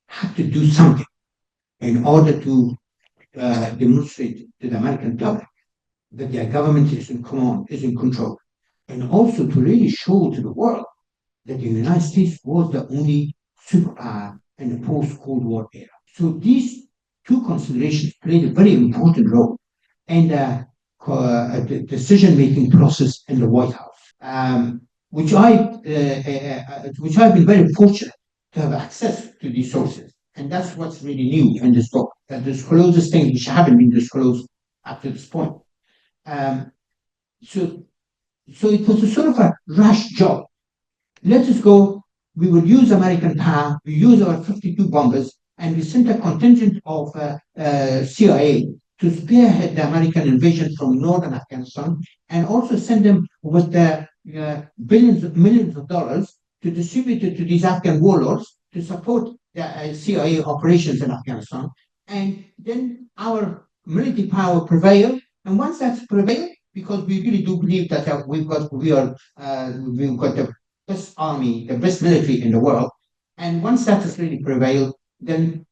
had to do something in order to demonstrate to the American public that their government is in command, is in control, and also to really show to the world that the United States was the only superpower in the post-Cold War era. So these two considerations played a very important role in the decision-making process in the White House, which I've been very fortunate to have access to these sources. And that's what's really new in this book, that discloses things which haven't been disclosed up to this point. So it was a sort of a rush job. Let us go, we will use American power, we use our 52 bombers, and we sent a contingent of CIA to spearhead the American invasion from northern Afghanistan, and also send them with the millions of dollars to distribute it to these Afghan warlords to support the CIA operations in Afghanistan. And then our military power prevailed. And once that's prevailed, because we really do believe that we've got the best army, the best military in the world, and once that has really prevailed, then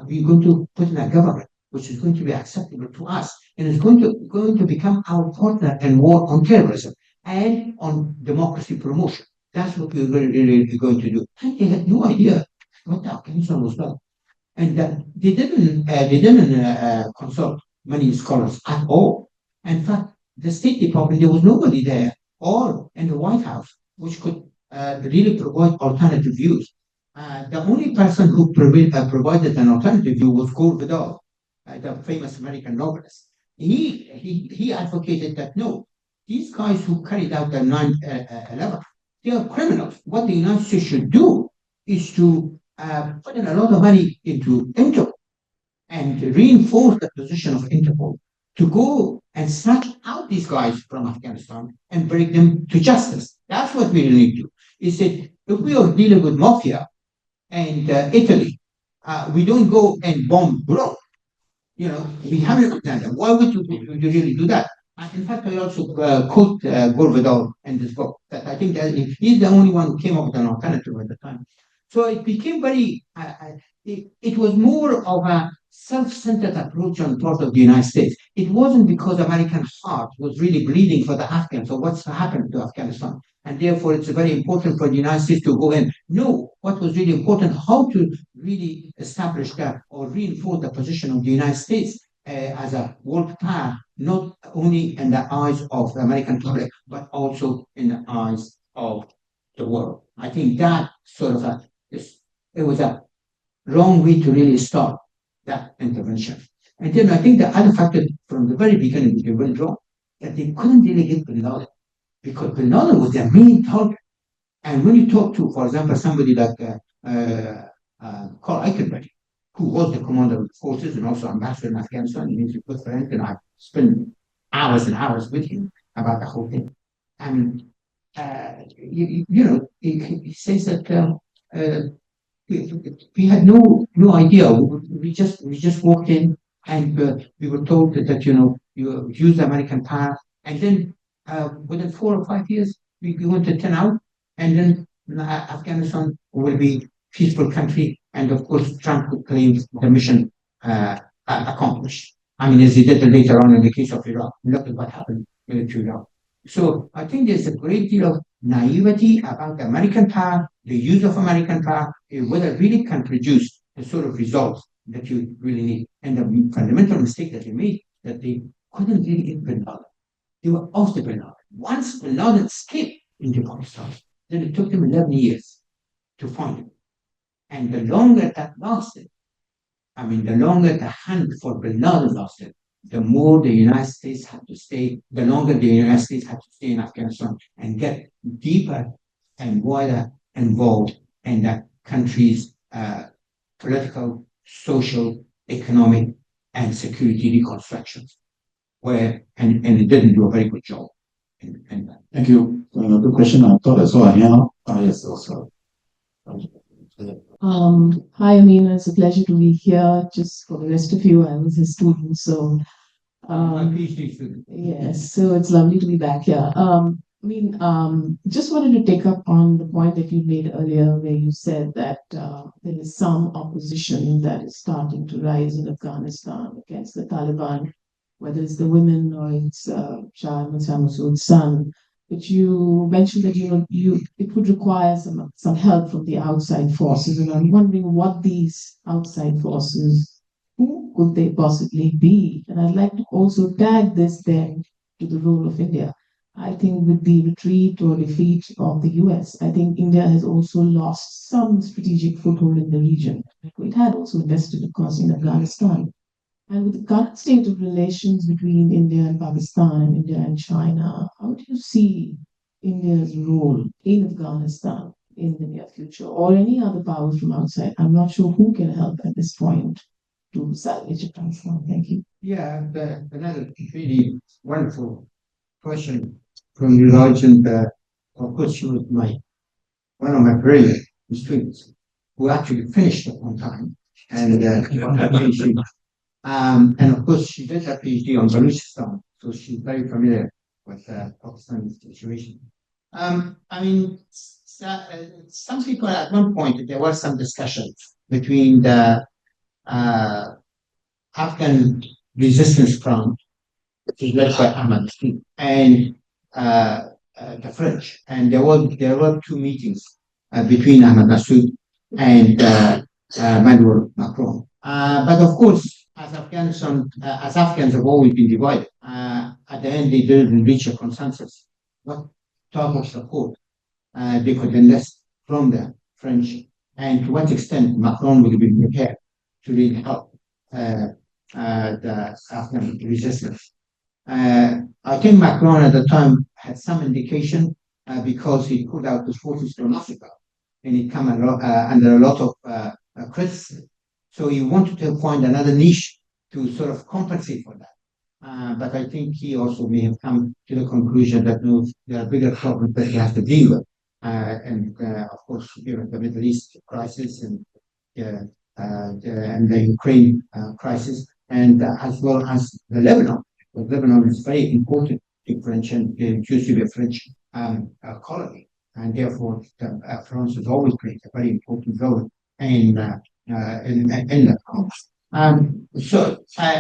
we're going to put in a government which is going to be acceptable to us, and is going to become our partner in war on terrorism and on democracy promotion. That's what we're really going to do. And they had no idea what Afghanistan was about, and they didn't consult many scholars at all. In fact, the State Department, there was nobody there, or in the White House, which could really provide alternative views. The only person who provided an alternative view was Gore Vidal, the famous American novelist. He advocated that no, these guys who carried out the 9/11, they are criminals. What the United States should do is to put in a lot of money into Interpol and reinforce the position of Interpol to go and snatch out these guys from Afghanistan and bring them to justice. That's what we really need to do. He said, if we are dealing with mafia and Italy, we don't go and bomb Rome. You know, we haven't done that. Why would you really do that? In fact, I also quote Gore Vidal in this book, that I think that he's the only one who came up with an alternative at the time. So it became very, it was more of a self-centered approach on the part of the United States. It wasn't because American heart was really bleeding for the Afghans or what's happened to Afghanistan. And therefore, it's very important for the United States to go in. No, what was really important, how to really establish that or reinforce the position of the United States as a world power, not only in the eyes of the American public, but also in the eyes of the world. I think that sort of it was a wrong way to really start that intervention. And then I think the other factor from the very beginning, they went wrong, that they couldn't really get Bin Laden because Bin Laden was their main target. And when you talk to, for example, somebody like Carl Eichenberg, who was the commander of the forces and also ambassador in Afghanistan, he's a good friend, and I spent hours and hours with him about the whole thing. And he says that we had no idea. We just walked in and we were told that you use the American path, and then within 4 or 5 years we went to 10 out, and then Afghanistan will be peaceful country, and of course Trump could claim the mission accomplished. I mean, as he did later on in the case of Iraq. Look at what happened to Iraq. So I think there's a great deal of naivety about the American power, the use of American power, whether it really can produce the sort of results that you really need. And the fundamental mistake that they made, that they couldn't really get Bin Laden. They were after Bin Laden. Once Bin Laden escaped into Pakistan, then it took them 11 years to find him. And the longer that lasted, I mean, the longer the hunt for Bin Laden lasted, the more the United States had to stay, the longer the United States had to stay in Afghanistan and get deeper and wider involved in that country's political, social, economic, and security reconstructions, and it didn't do a very good job in that. Thank you. Good question. I thought I saw a hand up. Yes, also. Hi, Amina. It's a pleasure to be here. Just for the rest of you, I was a student, so My PhD student. yes, so it's lovely to be back here. Just wanted to take up on the point that you made earlier, where you said that there is some opposition that is starting to rise in Afghanistan against the Taliban, whether it's the women or it's Shah Ahmad Massoud's son. But you mentioned that it would require some help from the outside forces, and I'm wondering what these outside forces, who could they possibly be? And I'd like to also tag this then to the role of India. I think with the retreat or defeat of the US, I think India has also lost some strategic foothold in the region. It had also invested, of course, in Afghanistan. And with the current state of relations between India and Pakistan and India and China, how do you see India's role in Afghanistan in the near future, or any other powers from outside? I'm not sure who can help at this point to salvage Afghanistan. Thank you. Yeah, another really wonderful question from you, Raj, and of course she was one of my brilliant students who actually finished it on time and got her PhD. And of course she did her PhD on Balochistan, so she's very familiar with Pakistan's situation. I mean, some people at one point there was some discussion between the Afghan resistance front, which is led by Ahmad, and the French. And there were two meetings between Ahmad Massoud and Emmanuel Macron. But of course, as Afghans have always been divided, at the end they didn't reach a consensus. What type of support they could enlist from the French, and to what extent Macron will be prepared to really help the Afghan resistance. I think Macron at the time had some indication because he pulled out his forces from Africa, and it came under a lot of criticism. So he wanted to find another niche to sort of compensate for that. But I think he also may have come to the conclusion that no, there are bigger problems that he has to deal with. And of course, the Middle East crisis and the Ukraine crisis, and as well as the Lebanon. Because Lebanon is very important to French, and it used to be a French colony, and therefore France has always played a very important role in that context. So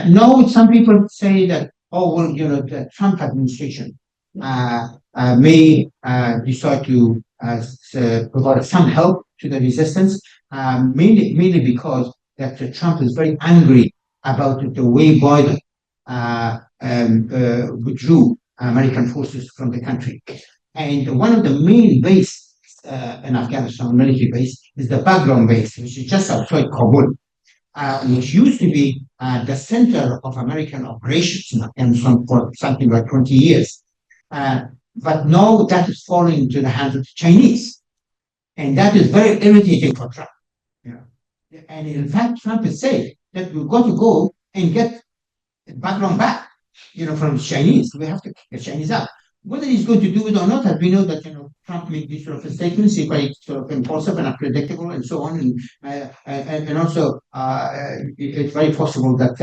no, some people say that, oh well, the Trump administration may decide to provide some help to the resistance, mainly because that Trump is very angry about the way Biden withdrew American forces from the country. And one of the main bases in Afghanistan, military base, is the background base, which is just outside Kabul. which used to be the center of American operations in Afghanistan for something like 20 years. But now that is falling into the hands of the Chinese. And that is very irritating for Trump. Yeah. And in fact, Trump has said that we've got to go and get background back, from the Chinese. We have to kick the Chinese out. Whether he's going to do it or not, as we know that Trump made these sort of statements, he's quite sort of impulsive and unpredictable and so on, and also it's very possible that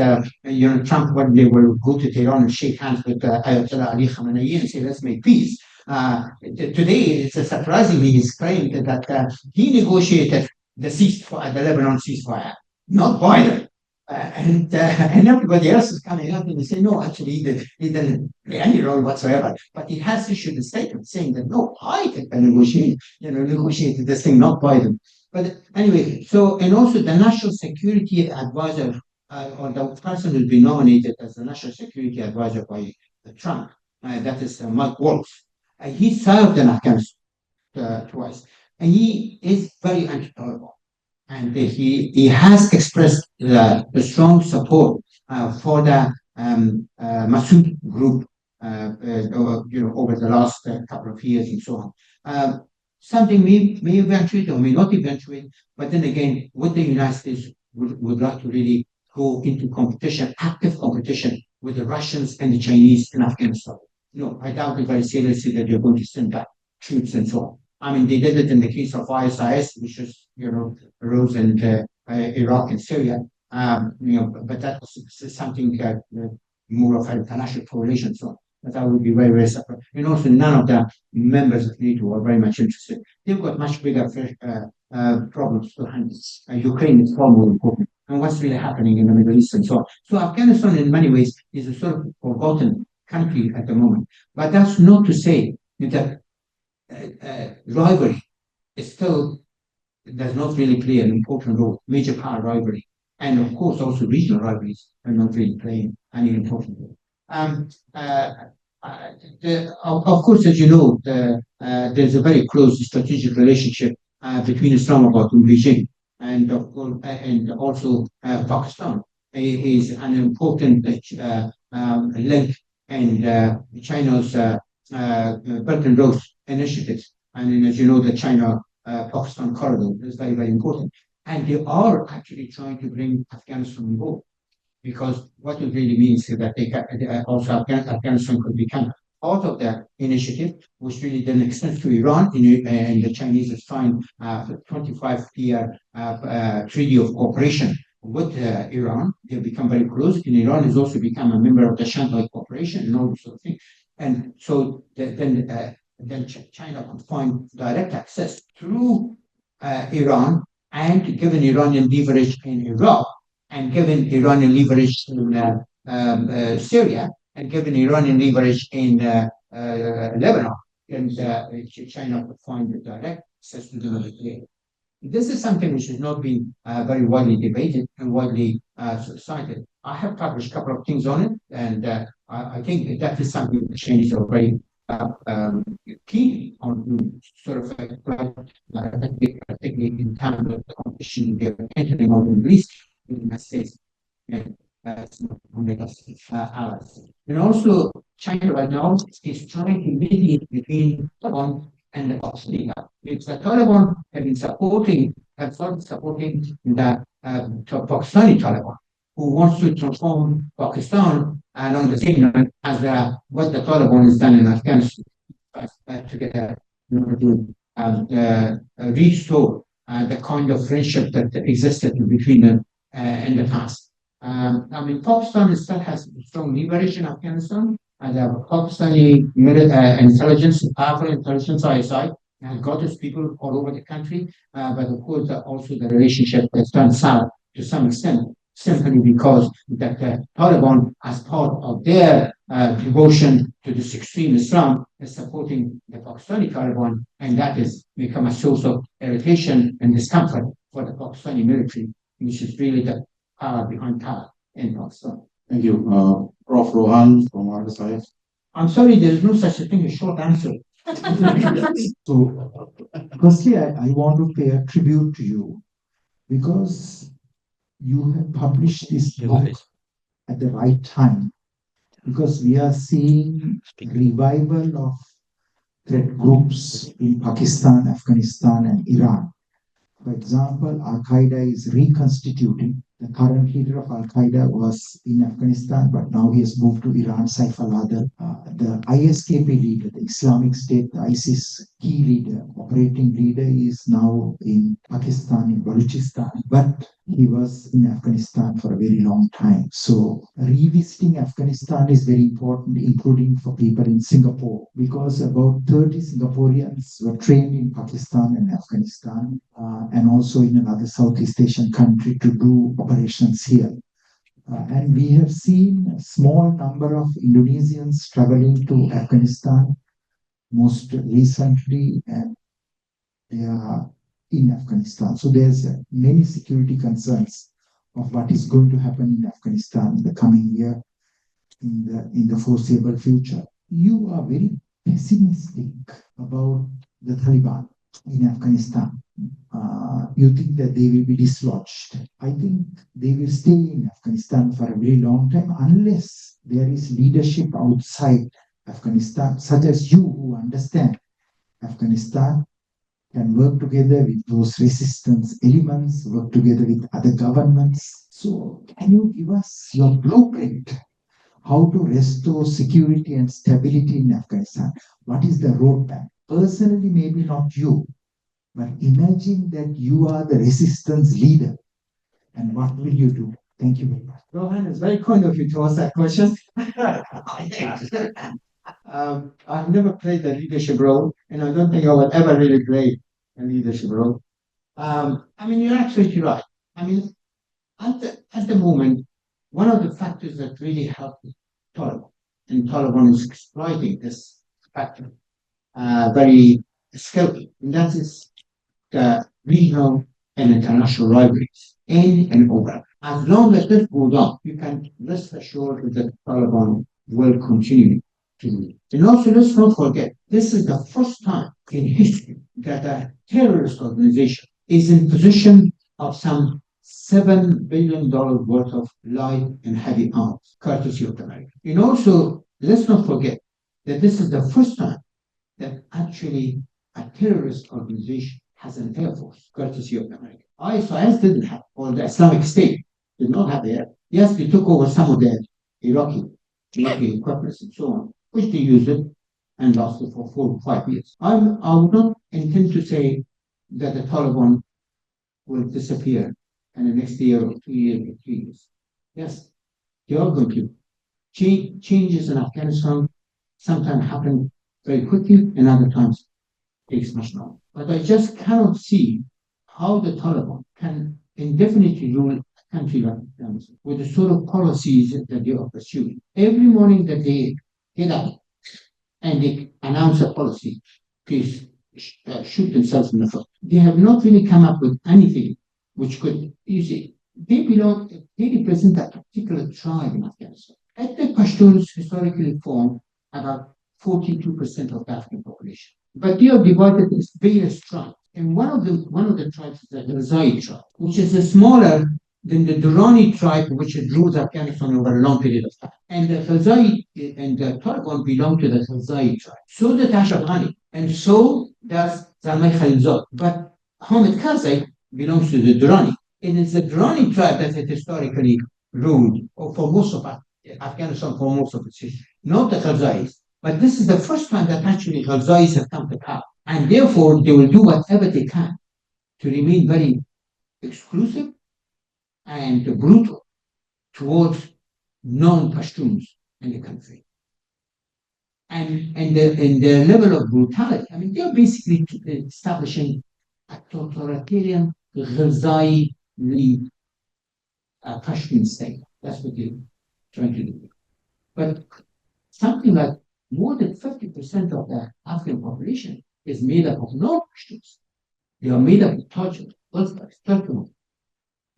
Trump one day will go to Tehran and shake hands with Ayatollah Ali Khamenei and say let's make peace. Today, it's surprisingly he's claimed that he negotiated the Lebanon ceasefire, not Biden. And everybody else is coming up and they say, no, actually, he didn't play any role whatsoever. But he has issued a statement saying that, no, I negotiated this thing, not Biden. But anyway, and also the national security advisor, or the person who's been nominated as the national security advisor by Trump, that is Mike Waltz. He served in Afghanistan twice, and he is very anti-Taliban. And he has expressed the strong support for the Massoud group, over the last couple of years and so on. Something may eventuate or may not eventuate, but then again, would the United States would like to really go into competition, active competition with the Russians and the Chinese in Afghanistan? No, I doubt it very seriously that they're going to send back troops and so on. I mean, they did it in the case of ISIS, which is, arose in Iraq and Syria, but that was something more of an international coalition. So that would be very, very separate. And also, none of the members of NATO are very much interested. They've got much bigger problems to handle. Ukraine is far more important. And what's really happening in the Middle East and so on. So Afghanistan, in many ways, is a sort of forgotten country at the moment. But that's not to say that rivalry is still does not really play an important role, major power rivalry. And of course, also regional rivalries are not really playing any important role. Of course, as you know, there's a very close strategic relationship between Islamabad and Beijing, and also Pakistan is an important link in China's Belt and Road initiatives. And as you know, the China-Pakistan corridor is very, very important. And they are actually trying to bring Afghanistan on board, because what it really means is that Afghanistan could become part of that initiative, which really then extends to Iran, and the Chinese have signed a 25-year treaty of cooperation with Iran. They've become very close, and Iran has also become a member of the Shanghai Cooperation and all these sort of things. And so then China could find direct access through Iran, and given Iranian leverage in Iraq, and given Iranian leverage in Syria, and given Iranian leverage in Lebanon, and China could find direct access to the Mediterranean. This is something which has not been very widely debated and widely cited. I have published a couple of things on it, and I think that is something the Chinese are very keen on, sort of particularly in terms of the competition they're entering on the Middle East, in the United States, and allies. And also, China right now is trying to mediate between Taliban and the Pakistani. Because the Taliban have started supporting the Pakistani Taliban, who wants to transform Pakistan along the same line as what the Taliban has done in Afghanistan, to restore the kind of friendship that existed between them in the past. I mean, Pakistan still has strong leverage in Afghanistan, and the Pakistani intelligence, powerful intelligence, ISI, has got its people all over the country, but of course also the relationship has turned south to some extent, simply because that the Taliban, as part of their devotion to this extreme Islam, is supporting the Pakistani Taliban, and that has become a source of irritation and discomfort for the Pakistani military, which is really the power behind power in Pakistan. Thank you. Prof. Rohan from RSIS. I'm sorry, there is no such a thing as short answer. So, firstly, I want to pay a tribute to you, because you have published this book at the right time because we are seeing revival of threat groups in Pakistan, Afghanistan, and Iran. For example, Al Qaeda is reconstituting. The current leader of Al Qaeda was in Afghanistan, but now he has moved to Iran, Saif al-Adil. The ISKP leader, the Islamic State, the ISIS key leader, operating leader, is now in Pakistan, in Balochistan, but he was in Afghanistan for a very long time. So revisiting Afghanistan is very important, including for people in Singapore, because about 30 Singaporeans were trained in Pakistan and Afghanistan, and also in another Southeast Asian country to do operations here. And we have seen a small number of Indonesians traveling to Afghanistan most recently, and they are in Afghanistan. So there's many security concerns of what is going to happen in Afghanistan in the coming year, in the foreseeable future. You are very pessimistic about the Taliban in Afghanistan. You think that they will be dislodged. I think they will stay in Afghanistan for a very long time unless there is leadership outside Afghanistan, such as you who understand Afghanistan, can work together with those resistance elements, work together with other governments. So can you give us your blueprint? How to restore security and stability in Afghanistan? What is the roadmap? Personally, maybe not you, but imagine that you are the resistance leader. And what will you do? Thank you very much. Rohan, it's very kind of you to ask that question. I've never played the leadership role, and I don't think I will ever really play a leadership role. I mean, you're absolutely right. I mean, at the moment, one of the factors that really helped Taliban, and Taliban is exploiting this factor very skillfully, and that is the regional and international rivalries in and over. As long as this goes on, you can rest assured that the Taliban will continue to lead. And also, let's not forget, this is the first time in history that a terrorist organization is in possession of some $7 billion worth of light and heavy arms, courtesy of America. And also, let's not forget that this is the first time that actually a terrorist organization has an air force, courtesy of America. ISIS didn't have, or the Islamic State did not have air. Yes, they took over some of the Iraqi equipment and so on, which they used it and lasted for 4 or 5 years. I would not intend to say that the Taliban will disappear in the next year or 2 years or 3 years. Yes, they are going to. Changes in Afghanistan sometimes happen very quickly and other times takes much longer. But I just cannot see how the Taliban can indefinitely rule a country like Afghanistan with the sort of policies that they are pursuing. Every morning that they get up and they announce a policy, please shoot themselves in the foot. They have not really come up with anything which could, you see, they represent a particular tribe in Afghanistan. Ethnic Pashtuns historically form about 42% of the Afghan population. But they are divided into various tribes. And one of the tribes is the Ghazai tribe, which is smaller than the Durrani tribe, which rules Afghanistan over a long period of time. And the Ghazai and the Taliban belong to the Ghazai tribe. So does Ashraf Ghani, and so does Zalmay Khalilzad. But Hamid Karzai belongs to the Durrani. It is the Durrani tribe that has historically ruled for most of Afghanistan for most of its history, not the Ghazais. But this is the first time that actually Ghazais have come to power. And therefore, they will do whatever they can to remain very exclusive and brutal towards non-Pashtuns in the country. And the level of brutality, I mean, they're basically establishing a totalitarian Ghazai Pashtun state. That's what they're trying to do. But something like more than 50% of the Afghan population is made up of non-Pashtuns. They are made up of Tajiks, Uzbeks, Turkmen,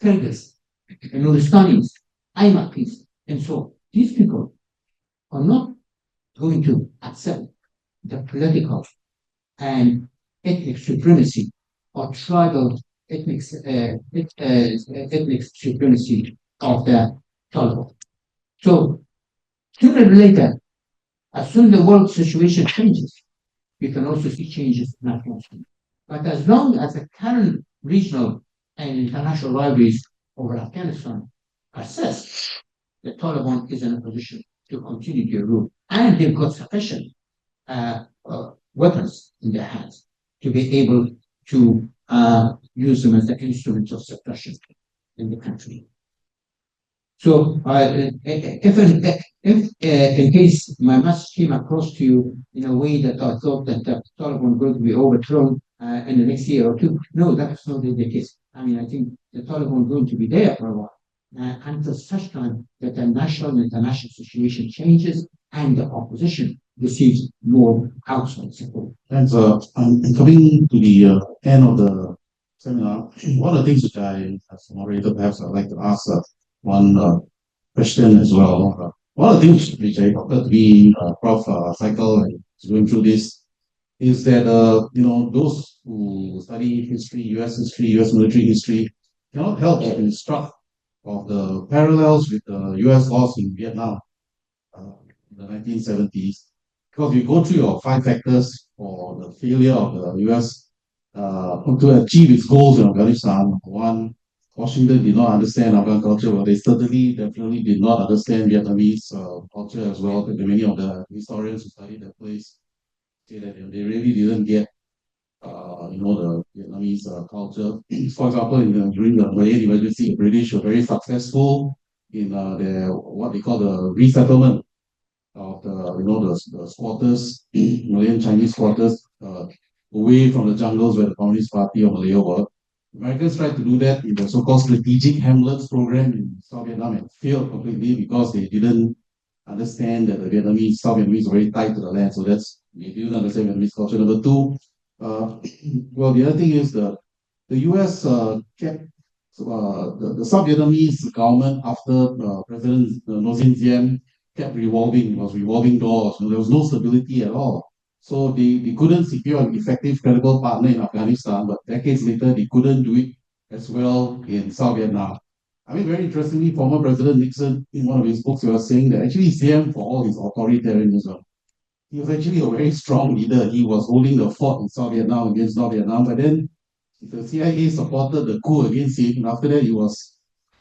Kyrgyz, and Nuristanis, Aymakis, and so on. These people are not going to accept the political and ethnic supremacy or tribal ethnic supremacy of the Taliban. So sooner or later, as soon as the world situation changes, you can also see changes in Afghanistan. But as long as the current regional and international rivalries over Afghanistan persist, the Taliban is in a position to continue to rule, and they've got sufficient weapons in their hands to be able to use them as the instruments of suppression in the country. So, if in case my message came across to you in a way that I thought that the Taliban going to be overthrown in the next year or two, no, that's not the case. I mean, I think the Taliban going to be there for a while until such time that the national and international situation changes and the opposition receives more outside support. Thanks. Coming to the end of the seminar, one of the things which I, as a moderator, perhaps I'd like to ask one question as well. One of the things which I occurred to me, Prof Saikal, and going through this, is that those who study history, US military history, cannot help but be struck of the parallels with the US loss in Vietnam in the 1970s. Because you go through your 5 factors for the failure of the US to achieve its goals in Afghanistan. One, Washington did not understand Afghan culture, but they certainly, definitely did not understand Vietnamese culture as well. Many of the historians who studied that place say that they really didn't get, the Vietnamese culture. For example, during the Malayan emergency, the British were very successful in their what they call the resettlement of the squatters, Malayan Chinese squatters, away from the jungles where the Communist Party of Malaya were. Americans tried to do that in the so-called strategic hamlets program in South Vietnam and failed completely because they didn't understand that the South Vietnamese were very tied to the land. So they didn't understand Vietnamese culture. Number two, well, the other thing is the US kept the South Vietnamese government after President No Sin Sien kept revolving. It was revolving doors. There was no stability at all. So they couldn't secure an effective, credible partner in Afghanistan, but decades later, they couldn't do it as well in South Vietnam. I mean, very interestingly, former President Nixon, in one of his books, he was saying that actually CM, for all his authoritarianism, he was actually a very strong leader. He was holding the fort in South Vietnam against North Vietnam, but then the CIA supported the coup against him, and after that, he was,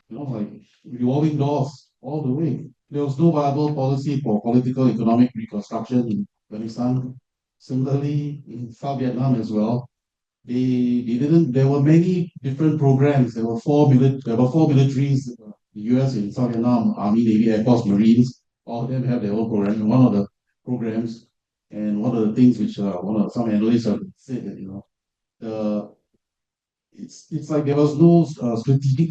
like revolving doors all the way. There was no viable policy for political, economic reconstruction in Afghanistan. Similarly, in South Vietnam as well, they didn't. There were many different programs. There were four militaries: the U.S. in South Vietnam, Army, Navy, Air Force, Marines. All of them have their own program. And one of the programs, and one of the things which some analysts have said that the it's like there was no strategic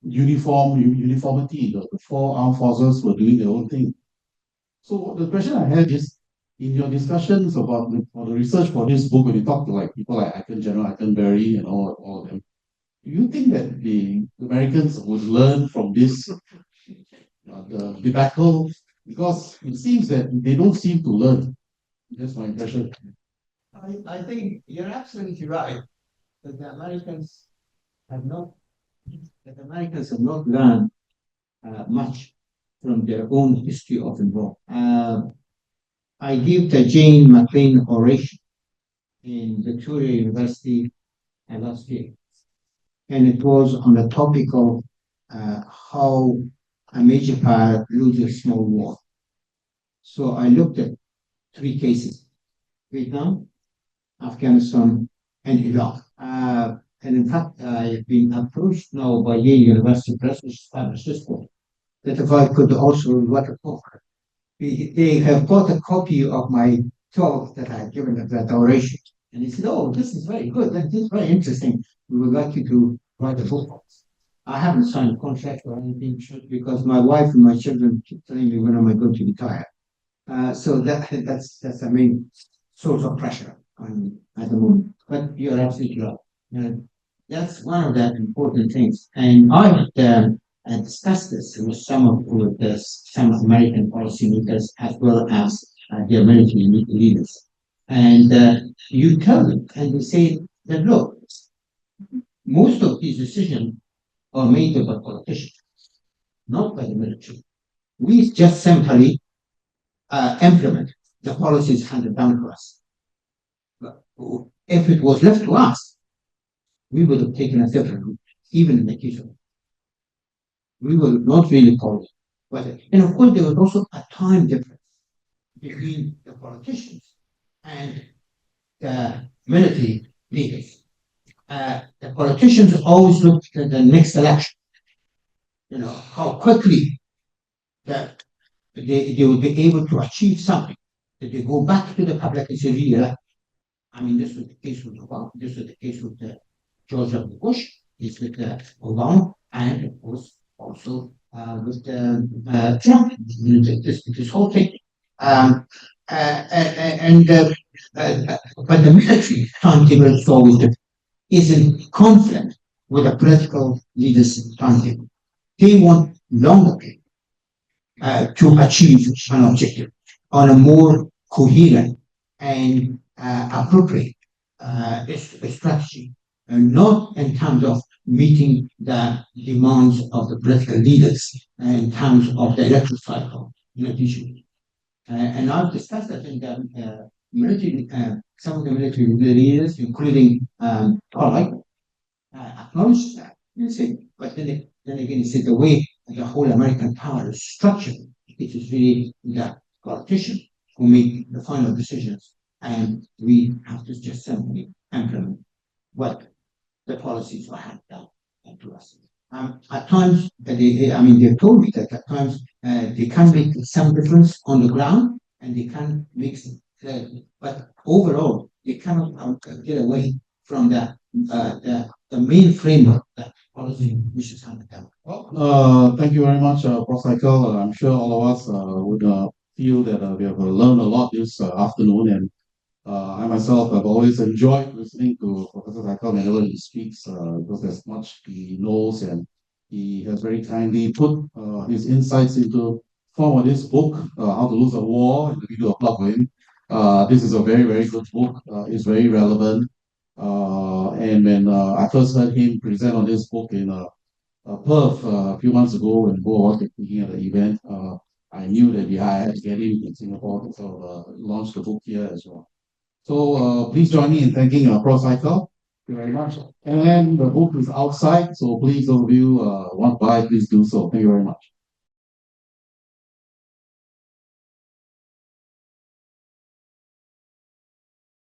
uniformity. The four armed forces were doing their own thing. So the question I had is, in your discussions about for the research for this book, when you talk to like people like General Eikenberry and all of them, do you think that the Americans would learn from this the debacle? Because it seems that they don't seem to learn. That's my impression. I think you're absolutely right that the Americans have not learned much from their own history of involvement. I gave the Jane McLean oration in Victoria University last year, and it was on the topic of how a major power loses a small war. So I looked at 3 cases: Vietnam, Afghanistan, and Iraq. And in fact, I've been approached now by Yale University Press, which established this book, that if I could also write a book. They have got a copy of my talk that I had given at that oration. And he said, "Oh, this is very good. This is very interesting. We would like you to write a book." I haven't signed a contract or anything because my wife and my children keep telling me when am I going to retire. So that's the main source of pressure at the moment. But you're absolutely right. That's one of the important things. And I discussed this with some American policymakers as well as the American leaders. And you tell them, and you say that, look, most of these decisions are made by politicians, not by the military. We just simply implement the policies handed down to us. But if it was left to us, we would have taken a different route, even in the case of we will not really follow it. But and of course there was also a time difference between the politicians and the military leaders. The politicians always looked at the next election, how quickly that they would be able to achieve something, that they go back to the public and say, really, I mean, this was the case with Obama, this was the case with George W. Bush, this with Obama, and of course also with Trump. This whole thing. But the military timetable is always different, is in conflict with the political leaders' timetable. They want longer period to achieve an objective on a more coherent and appropriate strategy, and not in terms of meeting the demands of the political leaders in terms of the electoral cycle in addition. And I've discussed that in the military, some of the military leaders, including Paul, acknowledged that. You see, but then again, you see the way the whole American power is structured. It is really the politicians who make the final decisions, and we have to just simply implement what the policies were handed down to us. At times, they've told me that at times they can make some difference on the ground, and they can make some, but overall, they cannot get away from the main framework that policy which is handed down. Well, thank you very much, Prof Saikal. I'm sure all of us would feel that we have learned a lot this afternoon, and I myself have always enjoyed listening to Professor Saikal whenever he speaks, because there's much he knows, and he has very kindly put his insights into form of this book, How to Lose a War, and we do a plug for him. This is a very, very good book. It's very relevant. And when I first heard him present on this book in Perth a few months ago, when Bo was speaking at the event, I knew that I had to get him in Singapore to sort of launch the book here as well. So please join me in thanking Prof Saikal. Thank you very much. And the book is outside, so please, those of you want to buy, please do so. Thank you very much.